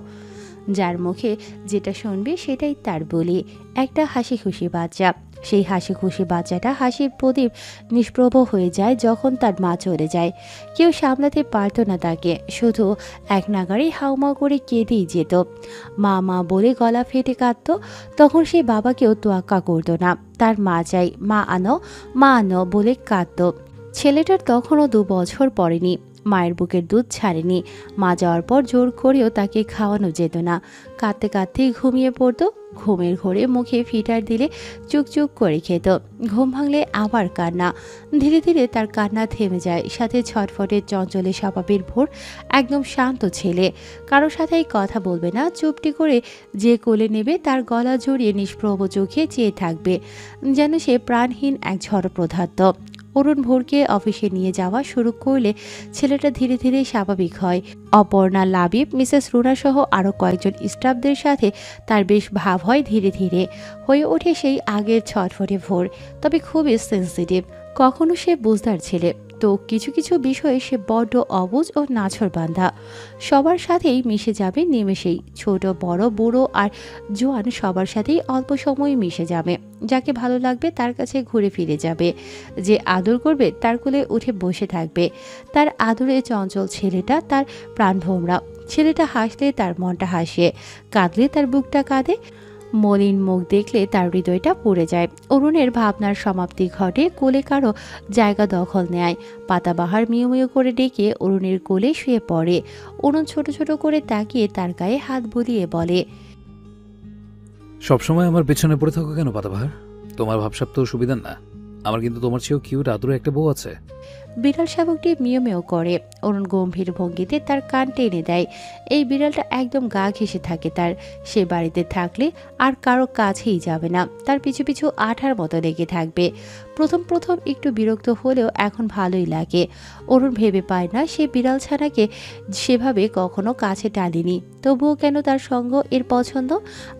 S1: যার মুখে যেটা শুনবে সেটাই তার বলি। একটা হাসি খুশি বাচ্চা। সেই হাসি খুশি বাচ্চাটা হাসির প্রদীপ নিষ্প্রভ হয়ে যায় যখন তার মা চলে যায়। কেউ সামলাতে পারত না তাকে, শুধু এক নাগাড়ে হাউমাউ করে কেঁদেই যেত। মা মা বলে গলা ফেটে কাঁদত। তখন সেই বাবাকেও তোয়াক্কা করতো না, তার মা চাই, মা আনো বলে কাঁদত। ছেলেটার তখনও 2 বছর পড়েনি, মায়ের বুকের দুধ ছাড়েনি। মা যাওয়ার পর জোর করেও তাকে খাওয়ানো যেত না। কাঁদতে কাঁদতেই ঘুমিয়ে পড়তো। ঘুমের ঘোরে মুখে ফিটার দিলে চুকচুক করে খেত। ঘুম ভাঙলে আবার কান্না। ধীরে ধীরে তার কান্না থেমে যায়, সাথে ছটফটের চঞ্চলে স্বভাবের ভোর। একদম শান্ত ছেলে, কারোর সাথেই কথা বলবে না, চুপটি করে যে কোলে নেবে তার গলা জড়িয়ে নিষ্প্রভ চোখে চেয়ে থাকবে, যেন সে প্রাণহীন এক ঝড় পদার্থ। অরুণ ভোরকে অফিসে নিয়ে যাওয়া শুরু করলে ছেলেটা ধীরে ধীরে স্বাভাবিক হয়। অপর্ণা, লাবিব, মিসেস রুনা সহ আরও কয়েকজন স্টাফদের সাথে তার বেশ ভাব হয়। ধীরে ধীরে হয়ে ওঠে সেই আগের ছটফটে ভোর, তবে খুবই সেন্সিটিভ। কখনো সে বুঝদার ছেলে, তো কিছু কিছু বিষয়ে সে বড্ড অবুঝ ও নাছোড়বান্ধা। সবার সাথেই মিশে যাবে নিমেষেই। ছোট বড় বুড়ো আর জোয়ান সবার সাথেই অল্প সময় মিশে যাবে। যাকে ভালো লাগবে তার কাছে ঘুরে ফিরে যাবে। যে আদর করবে তার কোলে উঠে বসে থাকবে। তার আদরে চঞ্চল ছেলেটা তার প্রাণভোমরা। ছেলেটা হাসলে তার মনটা হাসে, কাঁদলে তার বুকটা কাঁদে। মলিন মুখ দেখলে তার হৃদয়টা পড়ে যায়। অরুণের ভাবনার সমাপ্তি ঘটে, কোলে কারো জায়গা দখল নেয়। পাতাবাহার মিউ মিউ করে ডেকে অরুণের কোলে শুয়ে পড়ে। অরুণ ছোট ছোট করে তাকিয়ে তার গায়ে হাত বুলিয়ে বলে,
S2: সবসময় আমার পেছনে পড়ে থাকো কেন পাতাবাহার? তোমার ভাবসাব তো সুবিধার না। আমার কিন্তু তোমার চেয়েও কিউট আদুরে একটা বউ আছে।
S1: বিড়াল শাবকটি মিউ মিউ করে। অরুণ গম্ভীর ভঙ্গিতে তার কান টেনে দেয়। এই বিড়ালটা একদম গা ঘেঁষে থাকে তার। সে বাড়িতে থাকলে আর কারো কাছেই যাবে না, তার পিছু পিছু আঠার মতো লেগে থাকবে। প্রথম প্রথম একটু বিরক্ত হলেও এখন ভালোই লাগে। অরুণ ভেবে পায় না সে বিড়াল ছানাকে সেভাবে কখনো কাছে টানেনি, তবুও কেন তার সঙ্গ এর পছন্দ।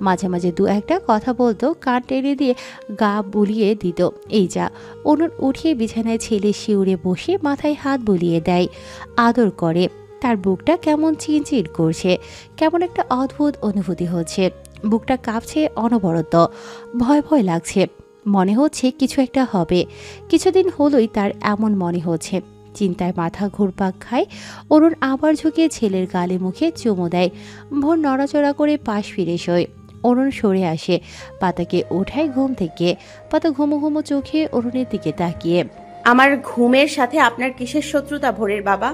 S1: মাঝে মাঝে 2-1টা কথা বলতো, কান টেনে দিয়ে গা বুলিয়ে দিত। এই যা। অরুণ উঠিয়ে বিছানায় ছেলে শিউরে বসে মাথায় হাত বুলিয়ে দেয়, আদর করে। তার বুকটা কেমন চিনচিন করছে, কেমন একটা অদ্ভুত অনুভূতি হচ্ছে। বুকটা কাঁপছে অনবরত, ভয় ভয় লাগছে। মনে হচ্ছে কিছু একটা হবে। কিছুদিন হলোই তার এমন মনে হচ্ছে। চিন্তায় মাথা ঘুরপাক খায়। অরুণ আবার ঝুঁকিয়ে ছেলের গালে মুখে চুমু দেয়। ভোর নড়াচড়া করে পাশ ফিরে শোয়। অরুণ সরে আসে, পাতাকে ওঠায় ঘুম থেকে। পাতা ঘুমো ঘুমো চোখে অরুণের দিকে তাকিয়ে,
S3: আমার ঘুমের সাথে আপনার কিসের শত্রুতা ভোরের বাবা?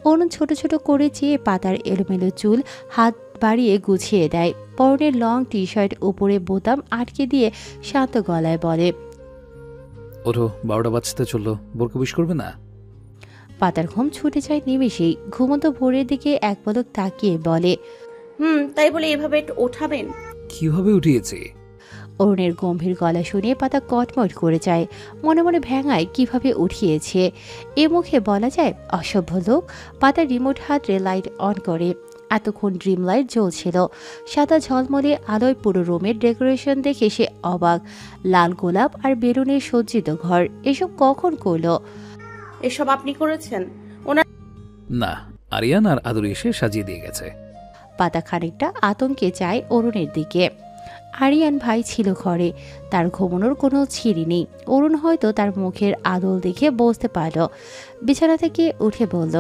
S1: অরুণ ছোট ছোট করে চেয়ে পাতার এলোমেলো চুল হাত বাড়িয়ে গুছিয়ে দেয়। পরনের লং টি শার্ট উপরে বোতাম আটকে দিয়ে শান্ত গলায় বলে,
S2: ওঠো, 12টা বাজতে চললো, বোরকে উইশ করবে না?
S1: পাতার ঘুম ছুটে যায় নিমেষেই। ঘুমন্ত ভোরের দিকে এক পলক তাকিয়ে বলে,
S3: তাই বলে এভাবে ওঠাবেন?
S2: কিভাবে উঠিয়েছি?
S1: অরুণের গম্ভীর গলা শুনে পাতা কটমট করে যায়। মনে মনে ভেঙায় কিভাবে উঠিয়েছে। এ মুখে বলা যায় অসভ্য লোক। পাতা রিমোট হাতে লাইট অন করে। এতক্ষণ ড্রিম লাইট জ্বলছিল। সাদা ঝলমলে আলোয় পুরো রুমের ডেকোরেশন দেখে সে অবাক। লাল গোলাপ আর বেলুনের সজ্জিত ঘর, এসব কখন করলো?
S3: এসব আপনি করেছেন?
S2: না, আরিয়ান আর আদুরি এসে সাজিয়ে দিয়ে গেছে।
S1: পাতা খানিকটা আতঙ্কে যায় অরুণের দিকে। আরিয়ান ভাই ছিল ঘরে, তার ঘুমানোর কোনো ছিঁড়ি নেই। অরুণ হয়তো তার মুখের আদল দেখে বুঝতে পারল। বিছানা থেকে উঠে বলল,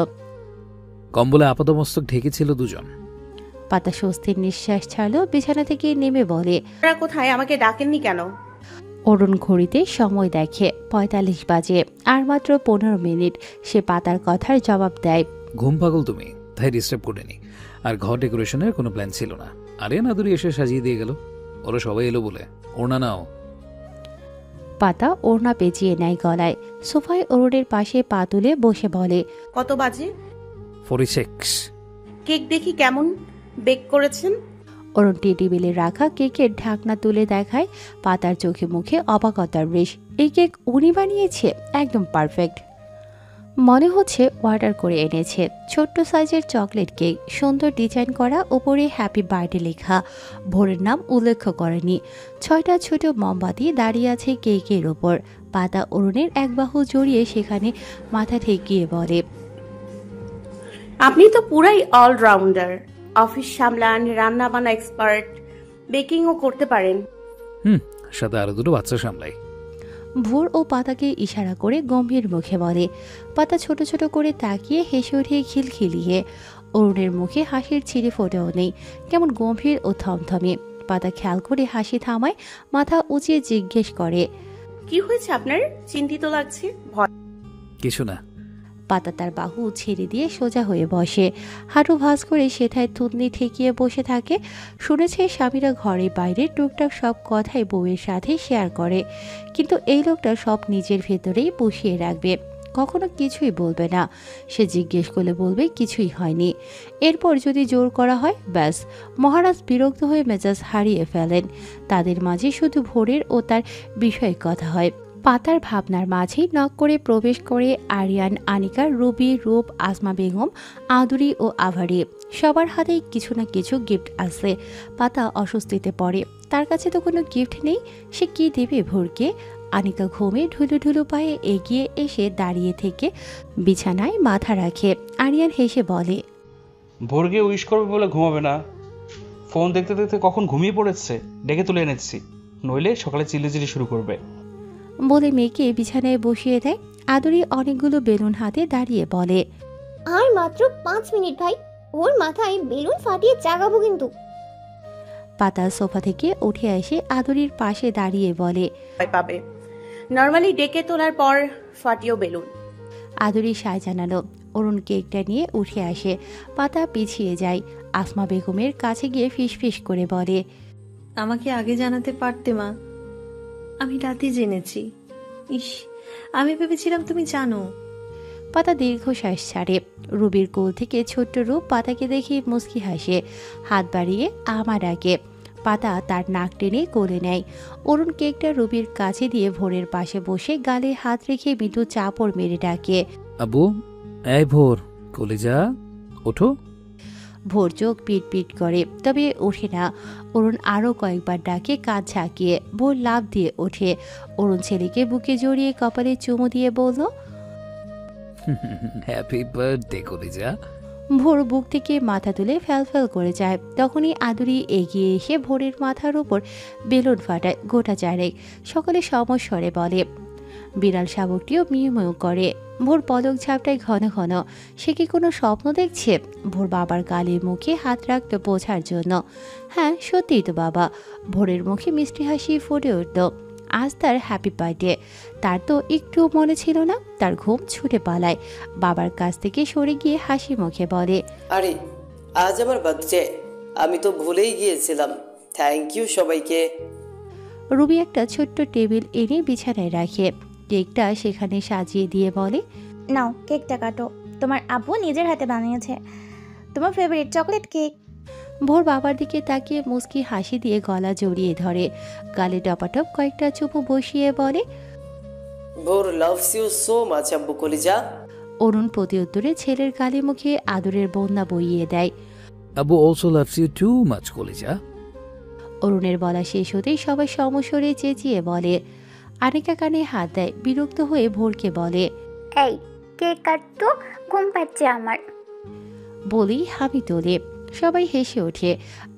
S2: কম্বলে আপাতমস্তক ঢেকেছিল দুজন।
S1: পাতা স্বস্তির নিঃশ্বাস ছাড়ল। বিছানা থেকে নেমে বলে,
S3: আপনারা কোথায়? আমাকে ডাকেননি কেন?
S1: অরুণ ঘড়িতে সময় দেখে 45 বাজে। আর মাত্র 15 মিনিট। সে পাতার কথার জবাব দেয়,
S2: ঘুম পাগল তুমি, তাই ডিস্টার্ব করিনি। আর ঘর ডেকোরেশনের কোনো প্ল্যান ছিল না। আরিয়ান আদুরি এসে সাজিয়ে দিয়ে গেল। ওরা সবাই এলো বলে। ওড়না নাও।
S1: পাতা ওড়না পেঁচিয়ে নেয় গলায়। সোফায় অরুণের পাশে পা তুলে বসে বলে,
S3: কত বাজে?
S2: 46।
S3: কেক দেখি কেমন বেক করেছেন।
S1: অরুণ টেবিলে রাখা কেকের ঢাকনা তুলে দেখায়। পাতার চোখে মুখে অবাকতার রেশ। এই কেক উনি বানিয়েছে? একদম পারফেক্ট। মনে হচ্ছে অর্ডার করে এনেছে। ছোট্ট সাইজের চকলেট কেক, সুন্দর ডিজাইন করা, উপরে হ্যাপি বার্থডে লেখা। ভোরের নাম উল্লেখ করেনি। 6টা ছোট মোমবাতি দাঁড়িয়ে আছে কেকের ওপর। পাতা অরুণের এক বাহু জড়িয়ে সেখানে মাথা ঠেকিয়ে বলে,
S3: আপনি তো পুরাই অলরাউন্ডার। অফিস সামলান, রান্না বান্না এক্সপার্ট, বেকিংও করতে পারেন।
S2: সাথে আরো দুটো বাচ্চা সামলাই।
S1: ভোর ও পাতাকে ইশারা করে গম্ভীর মুখে বলে। পাতা ছোট ছোট করে তাকিয়ে হেসে ওঠে খিলখিলিয়ে। অরুণের মুখে হাসির ছিঁড়ে ফোটেও নেই, কেমন গম্ভীর ও থমথমে। পাতা খেয়াল করে হাসি থামায়, মাথা উঁচিয়ে জিজ্ঞেস করে,
S3: কি হয়েছে আপনার? চিন্তিত লাগছে। ভয়?
S2: কিছু না।
S1: পাতা তার বাহু ছেড়ে দিয়ে সোজা হয়ে বসে, হাঁটু ভাঁজ করে সেথায় থুতনি ঠেকিয়ে বসে থাকে। শুনেছে স্বামীরা ঘরে বাইরে টুকটাক সব কথাই বউয়ের সাথে শেয়ার করে, কিন্তু এই লোকটা সব নিজের ভেতরেই পুষিয়ে রাখবে, কখনো কিছুই বলবে না। সে জিজ্ঞেস করলে বলবে কিছুই হয়নি। এরপর যদি জোর করা হয়, ব্যাস, মহারাজ বিরক্ত হয়ে মেজাজ হারিয়ে ফেলেন। তাদের মাঝে শুধু ভোরের ও তার বিষয়ে কথা হয়। পাতার ভাবনার মাঝেই নক করে প্রবেশ করে আরিয়ান, আনিকা, রুবি, রূপ, আসমা বেগম, আদুরি ও আভারি। সবার হাতেই কিছু না কিছু গিফট আছে। পাতা অস্বস্তিতে পড়ে, তার কাছে তো কোনো গিফট নেই, সে কি দেবে ভোরকে? আনিকা ঘুমে ঢুলু ঢুলু পায়ে এগিয়ে এসে দাঁড়িয়ে থেকে বিছানায় মাথা রাখে। আরিয়ান হেসে বলে,
S7: ভোরকে উইশ করবে বলে ঘুমাবে না? ফোন দেখতে দেখতে কখন ঘুমিয়ে পড়েছে, ডেকে তুলে এনেছি, নইলে সকালে চিল্লিচিল্লি শুরু করবে।
S1: বলে মেয়েকে বিছানায় বসিয়ে দেয়। আদুরি অনেকগুলো বেলুন হাতে দাঁড়িয়ে বলে,
S8: আর মাত্র 5 মিনিট ভাই, ওর মাথায় বেলুন ফাটিয়ে জাগাবো কিন্তু।
S1: পাতা সোফা থেকে উঠে এসে আদুরির পাশে দাঁড়িয়ে বলে,
S3: ভয় পাবে। নর্মালি ডেকে তোলার পর ফাটিও বেলুন।
S1: আদুরি সায় জানালো। অরুণ কেকটা নিয়ে উঠে আসে। পাতা পিছিয়ে যায়। আসমা বেগমের কাছে গিয়ে ফিসফিস করে বলে,
S5: আমাকে আগে জানাতে পারতে মা, আমি রাতে জেনেছি। ইস, আমি ভেবেছিলাম তুমি জানো।
S1: পাতা দীর্ঘশ্বাস ছাড়ে। রুবির কোল থেকে ছোট্ট রূপ পাতাকে দেখে মুচকি হাসে, হাত বাড়িয়ে আমার আগে। পাতা তার নাক টেনে কোলে নেয়। অরুণ কেকটা রুবির কাছে দিয়ে ভোরের পাশে বসে গালে হাত রেখে মৃদু চাপড় মেরে ডাকে,
S2: আব্বু, এই ভোর, কলিজা, ওঠো।
S1: ভোর চোখ পিট পিট করে, তবে ওঠে না। অরুণ আরও কয়েকবার ডাকে কাঁধ ঝাঁকিয়ে। ভোর লাফ দিয়ে ওঠে। অরুণ ছেলেকে বুকে জড়িয়ে কপালে চুমু দিয়ে বলল,
S2: হ্যাপি বার্থডে কলিজা।
S1: ভোর বুক থেকে মাথা তুলে ফ্যাল করে যায়। তখনই আদুরি এগিয়ে এসে ভোরের মাথার উপর বেলুন ফাটায় গোটা চারেক। সকলে সমস্বরে বলে। বিড়াল শাবকটিও মিউ করে। ভোর পলক ঝাপটায় ঘন ঘন। সে কি কোনো স্বপ্ন দেখছে? ভোর বাবার গালের মুখে হাত রাখতো বোঝার জন্য। হ্যাঁ, সত্যিই তো বাবা। ভোরের মুখে মিষ্টি হাসি ফুটে উঠল। আজ তার হ্যাপি বার্থডে। তার তো একটুও মনে ছিল না। তার ঘুম ছুটে পালায়। বাবার কাছ থেকে সরে গিয়ে হাসি মুখে বলে,
S4: আরে আজ আমার বার্থডে, আমি তো ভুলেই গিয়েছিলাম। থ্যাংক ইউ সবাইকে।
S1: রুবি একটা ছোট্ট টেবিল এনে বিছানায় রাখে। কেকটা সেখানে সাজিয়ে দিয়ে বলে,
S8: নাও কেকটা কাটো, তোমার আব্বু নিজের হাতে বানিয়েছে, তোমার ফেভারিট চকলেট কেক।
S1: ভোর বাবার দিকে তাকিয়ে মুচকি হাসি দিয়ে গলা জড়িয়ে ধরে। গালে টপাটপ কয়েকটা চুপু বসিয়ে বলে,
S4: ভোর লাভস ইউ সো মাচ আব্বু কলিজা।
S1: অরুণ প্রতি উত্তরে ছেলের গালে মুখে আদরের বন্যা বইয়ে দেয়।
S2: আব্বু also loves you too much কলিজা।
S1: অরুণের বলা শেষ হতেই সবাই সমস্বরে চেঁচিয়ে বলে। আনিকা কানে হাত দেয়, বিরক্ত হয়ে ভোরকে বলে,
S6: এই কেক কাটতো, ঘুম পাচ্ছে আমার।
S1: বলেই হামি তোলে। সবাই হেসে ওঠে।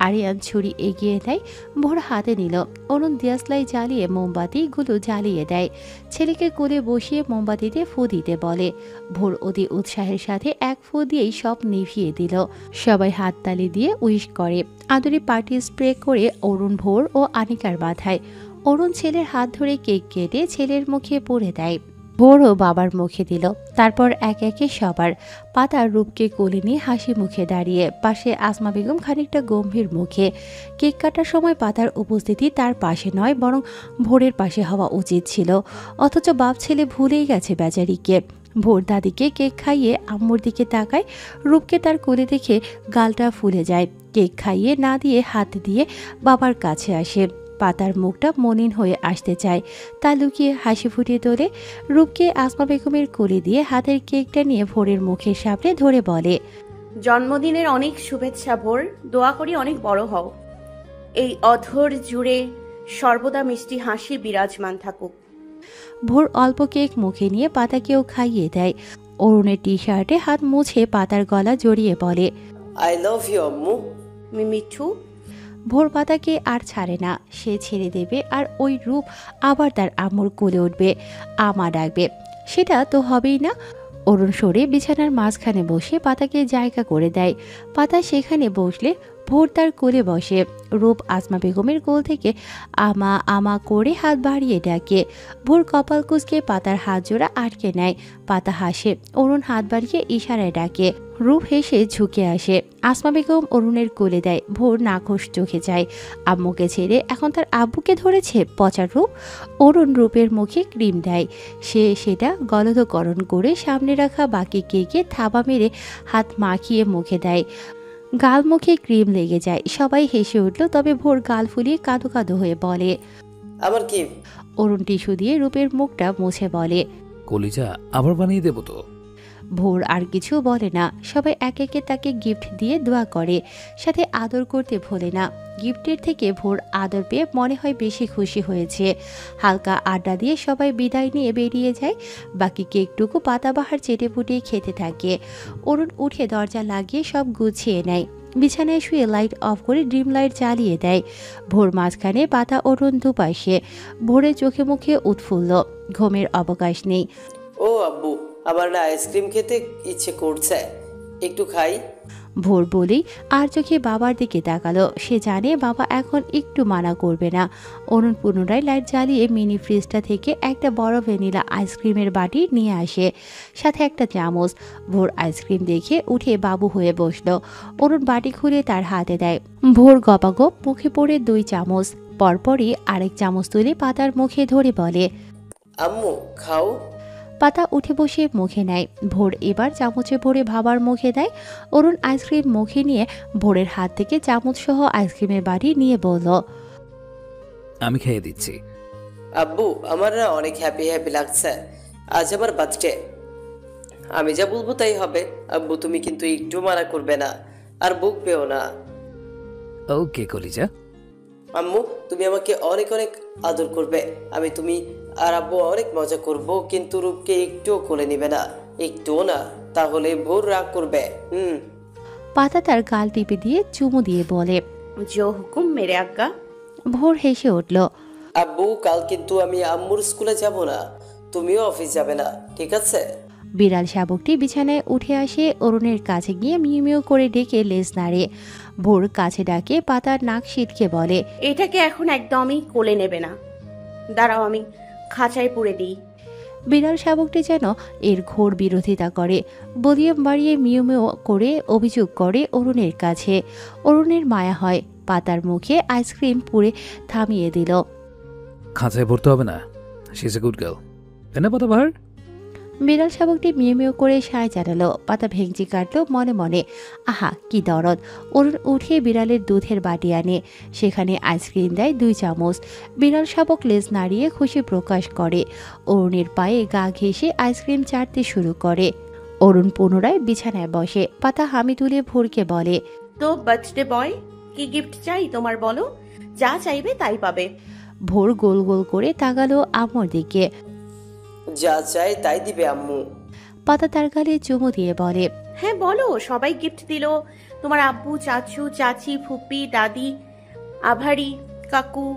S1: আরিয়ান ছুরি এগিয়ে দেয়। ভোর হাতে নিল। অরুণ দিয়াসলাই জ্বালিয়ে মোমবাতিগুলো জ্বালিয়ে দেয়। ছেলেকে কোলে বসিয়ে মোমবাতিতে ফু দিতে বলে। ভোর অতি উৎসাহের সাথে এক ফু দিয়েই সব নিভিয়ে দিল। সবাই হাততালি দিয়ে উইশ করে। আদুরি পার্টি স্প্রে করে অরুণ, ভোর ও আনিকার মাথায়। অরুণ ছেলের হাত ধরে কেক কেটে ছেলের মুখে পুরে দেয়। ভোরও বাবার মুখে দিল। তারপর এক একে সবার। পাতা রূপকে কোলে নিয়ে হাসি মুখে দাঁড়িয়ে। পাশে আসমা বেগম খানিকটা গম্ভীর মুখে। কেক কাটার সময় পাতার উপস্থিতি তার পাশে নয়, বরং ভোরের পাশে হওয়া উচিত ছিল। অথচ বাপ ছেলে ভুলেই গেছে বেচারিকে। ভোর দাদিকে কেক খাইয়ে আম্মুর দিকে তাকায়। রূপকে তার কোলে দেখে গালটা ফুলে যায়। কেক খাইয়ে না দিয়ে হাত দিয়ে বাবার কাছে আসে। পাতার মুখটা মলিন হয়ে আসতে চায়, তা লুকিয়ে হাসি ফুটিয়ে তোলে। রূপকে আসমা বেগমের কোলে দিয়ে হাতের কেকটা নিয়ে ভোরের মুখের সামনে ধরে বলে,
S3: জন্মদিনের অনেক শুভেচ্ছা ভোর, দোয়া করি অনেক বড় হও। এই অধর জুড়ে সর্বদা মিষ্টি হাসি বিরাজমান থাকুক।
S1: ভোর অল্প কেক মুখে নিয়ে পাতাকেও খাইয়ে দেয়। অরুণের টি শার্টে হাত মুছে পাতার গলা জড়িয়ে বলে,
S4: আই লাভ ইউ আম্মু।
S3: মিঠু।
S1: ভোর পাতাকে আর ছাড়ে না, সে ছেড়ে দেবে আর ওই রূপ আবার তার আম্মুর কোলে উঠবে, আমা ডাকবে। সেটা তো হবেই না। অরুণ সরে বিছানার মাঝখানে বসে পাতাকে জায়গা করে দেয়। পাতা সেখানে বসলে ভোর তার কোলে বসে। রূপ আসমা বেগমের কোল থেকে আমা আমা করে হাত বাড়িয়ে ডাকে। ভোর কপাল কুঁচকে পাতার হাত জোড়া আটকে নেয়। পাতা হাসে, অরুণ হাত বাড়িয়ে ইশারায় ডাকে। রূপ হেসে ঝুঁকে আসে, আসমা বেগম অরুণের কোলে দেয়। ভোর নাখোশ চোখে যায়। আম্মুকে ছেড়ে এখন তার আব্বুকে ধরেছে পচার রূপ। অরুণ রূপের মুখে ক্রিম দেয়। সে সেটা গলদকরণ করে সামনে রাখা বাকি কেকে থাবা মেরে হাত মাখিয়ে মুখে দেয়। গাল মুখে ক্রিম লেগে যায়। সবাই হেসে উঠল, তবে ভোর গাল ফুলিয়ে কাঁদো কাঁদো হয়ে বলে।
S4: আমার কি?
S1: অরুণ টিস্যু দিয়ে রূপের মুখটা মুছে বলে,
S2: কলিজা আবার বানিয়ে দেবো তো।
S1: ভোর আর কিছু বলে না। সবাই এক একে তাকে গিফট দিয়ে দোয়া করে, সাথে আদর করতে ভোলে না। গিফটের থেকে ভোর আদর পেয়ে মনে হয় বেশি খুশি হয়েছে। হালকা আড্ডা দিয়ে সবাই বিদায় নিয়ে বেরিয়ে যায়। বাকি কেকটুকু পাতাবাহার চেটে পুটে খেতে থাকে। অরুণ উঠে দরজা লাগিয়ে সব গুছিয়ে নেয়। বিছানায় শুয়ে লাইট অফ করে ড্রিম লাইট জ্বালিয়ে দেয়। ভোর মাঝখানে, পাতা অরুণ দুপাশে। ভোরের চোখে মুখে উৎফুল্ল, ঘুমের অবকাশ নেই।
S4: ও আব্বু, আমার না আইসক্রিম খেতে ইচ্ছে করছে, একটু খাই।
S1: ভোর বলেই আর চোখে বাবার দিকে তাকালো। সে জানে বাবা এখন একটু মানা করবে না। অরুণ পুনরায় লাইট জ্বালিয়ে মিনি ফ্রিজটা থেকে একটা বড় ভ্যানিলা আইসক্রিমের বাটি নিয়ে আসে, সাথে একটা চামচ। ভোর আইসক্রিম দেখে উঠে বাবু হয়ে বসলো। অরুণ বাটি খুলে তার হাতে দেয়। ভোর গপাগপ মুখে পড়ে 2 চামচ। পরপরই আরেক চামচ তুলে পাতার মুখে ধরে বলে,
S4: আম্মু খাও।
S1: পাতা উঠে বসে মুখে নেয়। ভোর এবার চামচে ভরে বাবার মুখে দেয়। অরুণ আইসক্রিম মুখে নিয়ে ভোরের হাত থেকে চামচ সহ আইসক্রিমের বাটি নিয়ে বলল,
S2: আমি খেয়ে দিচ্ছি।
S4: আব্বু, আমার না অনেক হ্যাপি হ্যাপি লাগছে। আজ আমার বার্থডে, আমি যা বলবো তাই হবে। আব্বু, তুমি কিন্তু একটু মানা করবে না, আর বকবেও না।
S2: ওকে কলিজা।
S4: আম্মু, তুমি আমাকে অনেক অনেক আদর করবে। তুমি আর আব্বু অনেক মজা করব, কিন্তু রূপকে একটুও কোলে নিবে না, একটুও না, তাহলে ভোর রাগ করবে।
S1: পাতা তার গাল টিপে দিয়ে চুমু দিয়ে বলে,
S3: জো হুকুম মেরে আজ্ঞা।
S1: ভোর হেসে উঠল।
S4: আব্বু, কাল কিন্তু আমি আম্মুর স্কুলে যাব না, তুমিও অফিস যাবে না, ঠিক আছে?
S1: বিড়াল শাবকটি বিছানায় উঠে আসে। অরুণের কাছে গিয়ে মিউ মিউ করে ডেকে লেজ নাড়ে। ভোর কাছে ডাকে পাতার নাক সিটকে বলে,
S3: এটাকে এখন একদমই কোলে নেবে না, দাঁড়াও আমি খাঁচায় পুরে দিই।
S1: বিড়াল শাবকটি যেন এর ঘোর বিরোধিতা করে। ভলিউম বাড়িয়ে মিউ মিউ করে অভিযোগ করে অরুণের কাছে। অরুণের মায়া হয়। পাতার মুখে আইসক্রিম পুরে থামিয়ে দিল।
S2: খাঁচায় ভরতে হবে না, she is a good girl, তাই না পাতাবাহার?
S1: বিড়াল শাবকটি মিউ মিউ করে সায় জানালো। পাতা ভেঙচি কাটলো মনে মনে। আহা কি দরদ! অরুণ উঠে বিড়ালের দুধের বাটি আনে, সেখানে আইসক্রিম দেয় 2 চামচ। বিড়াল শাবক লেজ নাড়িয়ে খুশি প্রকাশ করে। অরুণের পায়ে গা ঘেঁষে আইসক্রিম চাটতে শুরু করে। অরুণ পুনরায় বিছানায় বসে। পাতা হামি তুলে ভোরকে বলে,
S3: তো বার্থডে বয়, কি গিফট চাই তোমার বলো, যা চাইবে তাই পাবে।
S1: ভোর গোল গোল করে তাকালো আম্মুর দিকে।
S4: যা চাই তাই দিবে আম্মু।
S1: পাতা তার গালে চুমু দিয়ে বলে,
S3: হ্যাঁ বলো, সবাই গিফট দিল, তোমার আব্বু, চাচু, চাচি, ফুপি, দাদি, আভারি, কাকু,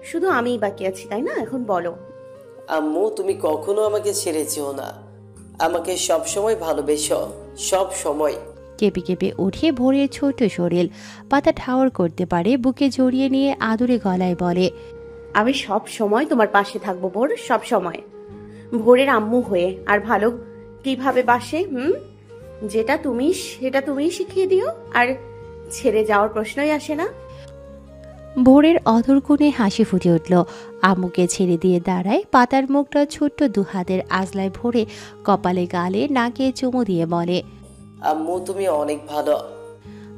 S3: শুধু আমিই বাকি আছি, তাই না? এখন বলো।
S4: আম্মু, তুমি কখনো আমাকে ছেড়ে যেও না, আমাকে সব সময় ভালোবেসো, সব সময়।
S1: কেঁপে কেঁপে উঠে ভোরের ছোট শরীর। পাতা ঠাওর করতে পারে, বুকে জড়িয়ে নিয়ে আদুরে গলায় বলে,
S3: আমি সব সময় তোমার পাশে থাকবো ভোর, সব সময়। ভোরের আম্মু হয়ে। আর ভালো কিভাবে বাসে, যেটা তুমি সেটা তুমিই শিখিয়ে দিও, আর ছেড়ে যাওয়ার প্রশ্নই আসে না।
S1: ভোরের অধর কোণে হাসি ফুটে উঠল। আম্মুকে ছেড়ে দিয়ে দাঁড়ায়। পাতার মুখটা ছোট্ট 2 হাতের আজলায় ভরে কপালে গালে নাকে চুমু দিয়ে বলে,
S4: আম্মু, তুমি অনেক ভালো।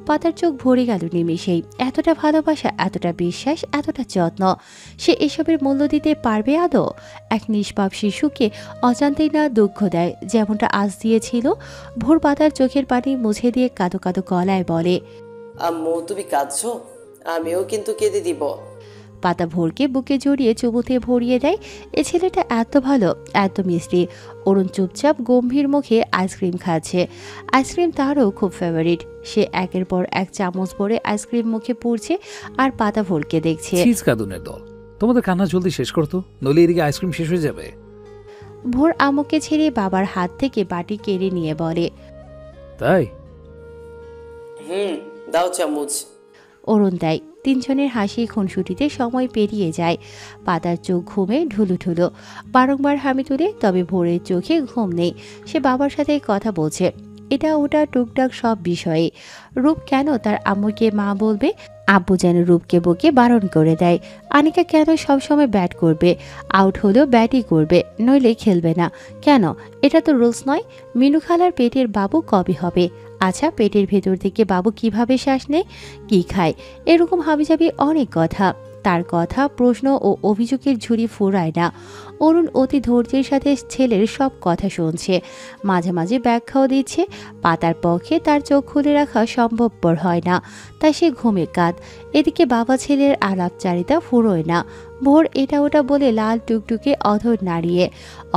S1: পাতার চোখ ভরে গেল নিমেষেই। এতটা ভালোবাসা, এতটা বিশ্বাস, এতটা যত্ন, সে এসবের মূল্য দিতে পারবে আদৌ? এক নিষ্পাপ শিশুকে অজান্তেই না দুঃখ দেয়, যেমনটা আজ দিয়েছিল। ভোর পাতার চোখের পানি মুছে দিয়ে কাঁদো কাঁদো গলায় বলে,
S4: আম্মু, তুমি কাঁদছো? আমিও কিন্তু কেঁদে দিব।
S1: পাতা ভোরকে বুকে জড়িয়ে চুমুতে ভরিয়ে দেয়। এ ছেলেটা এত ভালো, এত মিষ্টি। অরুণ চুপচাপ গম্ভীর মুখে আইসক্রিম খাচ্ছে। আইসক্রিম তারও খুব ফেভারিট। সে একের পর এক চামচ ভরে আইসক্রিম মুখে পুড়ছে আর পাতা ভোরকে দেখছে।
S2: চিজ কাদুনের দল, তোমাদের কান্না জলদি শেষ করতো, নইলে এদিকে আইসক্রিম শেষ হয়ে যাবে।
S1: ভোর আম্মুকে ছেড়ে বাবার হাত থেকে বাটি কেড়ে নিয়ে বলে,
S2: তাই?
S4: দাও চামচ।
S1: অরুণ দেয়। তিনজনের হাসি খুনসুটিতে সময় পেরিয়ে যায়। পাতার চোখ ঘুমে ঢুলুঢুলো। বারংবার হামি তুলে, তবে ভোরের চোখে ঘুম নেই। সে বাবার সাথে কথা বলছে, এটা ওটা টুকটাক সব বিষয়ে। রূপ কেন তার আম্মুকে মা বলবে? আব্বু যেন রূপকে বকে বারণ করে দেয়। আনিকা কেন সবসময় ব্যাট করবে? আউট হলেও ব্যাটই করবে, নইলে খেলবে না। কেন? এটা তো রুলস নয়। মিনু খালার পেটের বাবু কবে হবে? আচ্ছা, পেটের ভেতর থেকে বাবু কিভাবে শ্বাস নেয়, কি খায়? এরকম হাবিজাবি অনেক কথা। তার কথা, প্রশ্ন ও অভিযোগের ঝুড়ি ফুরায় না। অরুণ অতি ধৈর্যের সাথে ছেলের সব কথা শুনছে, মাঝে মাঝে ব্যাখ্যাও দিচ্ছে। পাতার পক্ষে তার চোখ খুলে রাখা সম্ভবপর হয় না, তাই সে ঘুমে কাঁদ। এদিকে বাবা ছেলের আলাপচারিতা ফুরোয় না। ভোর এটা ওটা বলে লাল টুকটুকে অধর নাড়িয়ে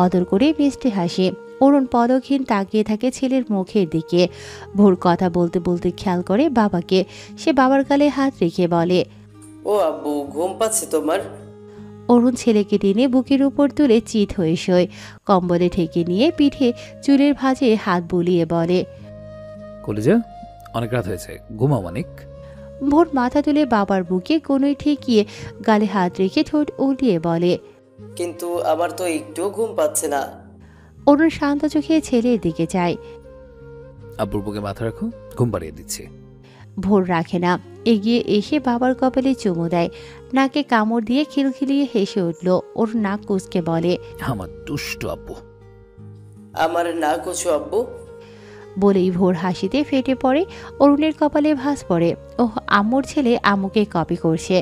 S1: অদর করে মিষ্টি হাসে। অরুণ পলকহীন তাকিয়ে থাকে ছেলের মুখের দিকে। ভোর কথা বলতে বলতে খেয়াল করে বাবাকে। সে বাবার গালে হাত রেখে বলে,
S4: ও আব্বু, ঘুম পাচ্ছে তোমার?
S1: অরুণ ছেলেকে টেনে বুকের উপর তুলে চিত হয়ে শোয়। কম্বলে ঠেকে নিয়ে পিঠে চুলের ভাঁজে হাত বুলিয়ে বলে,
S2: কলেজা, অনেক রাত হয়েছে, ঘুমাও অনেক।
S1: ভোর মাথা তুলে বাবার বুকে কোনোই ঠেকিয়ে গালে হাত রেখে ঠোঁট উল্টিয়ে বলে,
S4: কিন্তু আমার তো একটুও ঘুম পাচ্ছে না।
S1: অরুণ শান্ত চোখে ছেলের দিকে যায়।
S2: আব্বুর বুকে মাথা রাখো, ঘুম পাড়িয়ে দিচ্ছে।
S1: ভোর রাখে না, এগিয়ে এসে বাবার কপালে চুমু দেয়। নাকে কামড় দিয়ে খিলখিলিয়ে হেসে উঠল। ওর নাক কুঁচকে বলে,
S2: আমার দুষ্ট আব্বু।
S4: আমার না কুচু আব্বু।
S1: বলেই ভোর হাসিতে ফেটে পড়ে। অরুণের কপালে ভাঁজ পড়ে। ওহ, আম্মুর ছেলে আম্মুকে কপি করছে।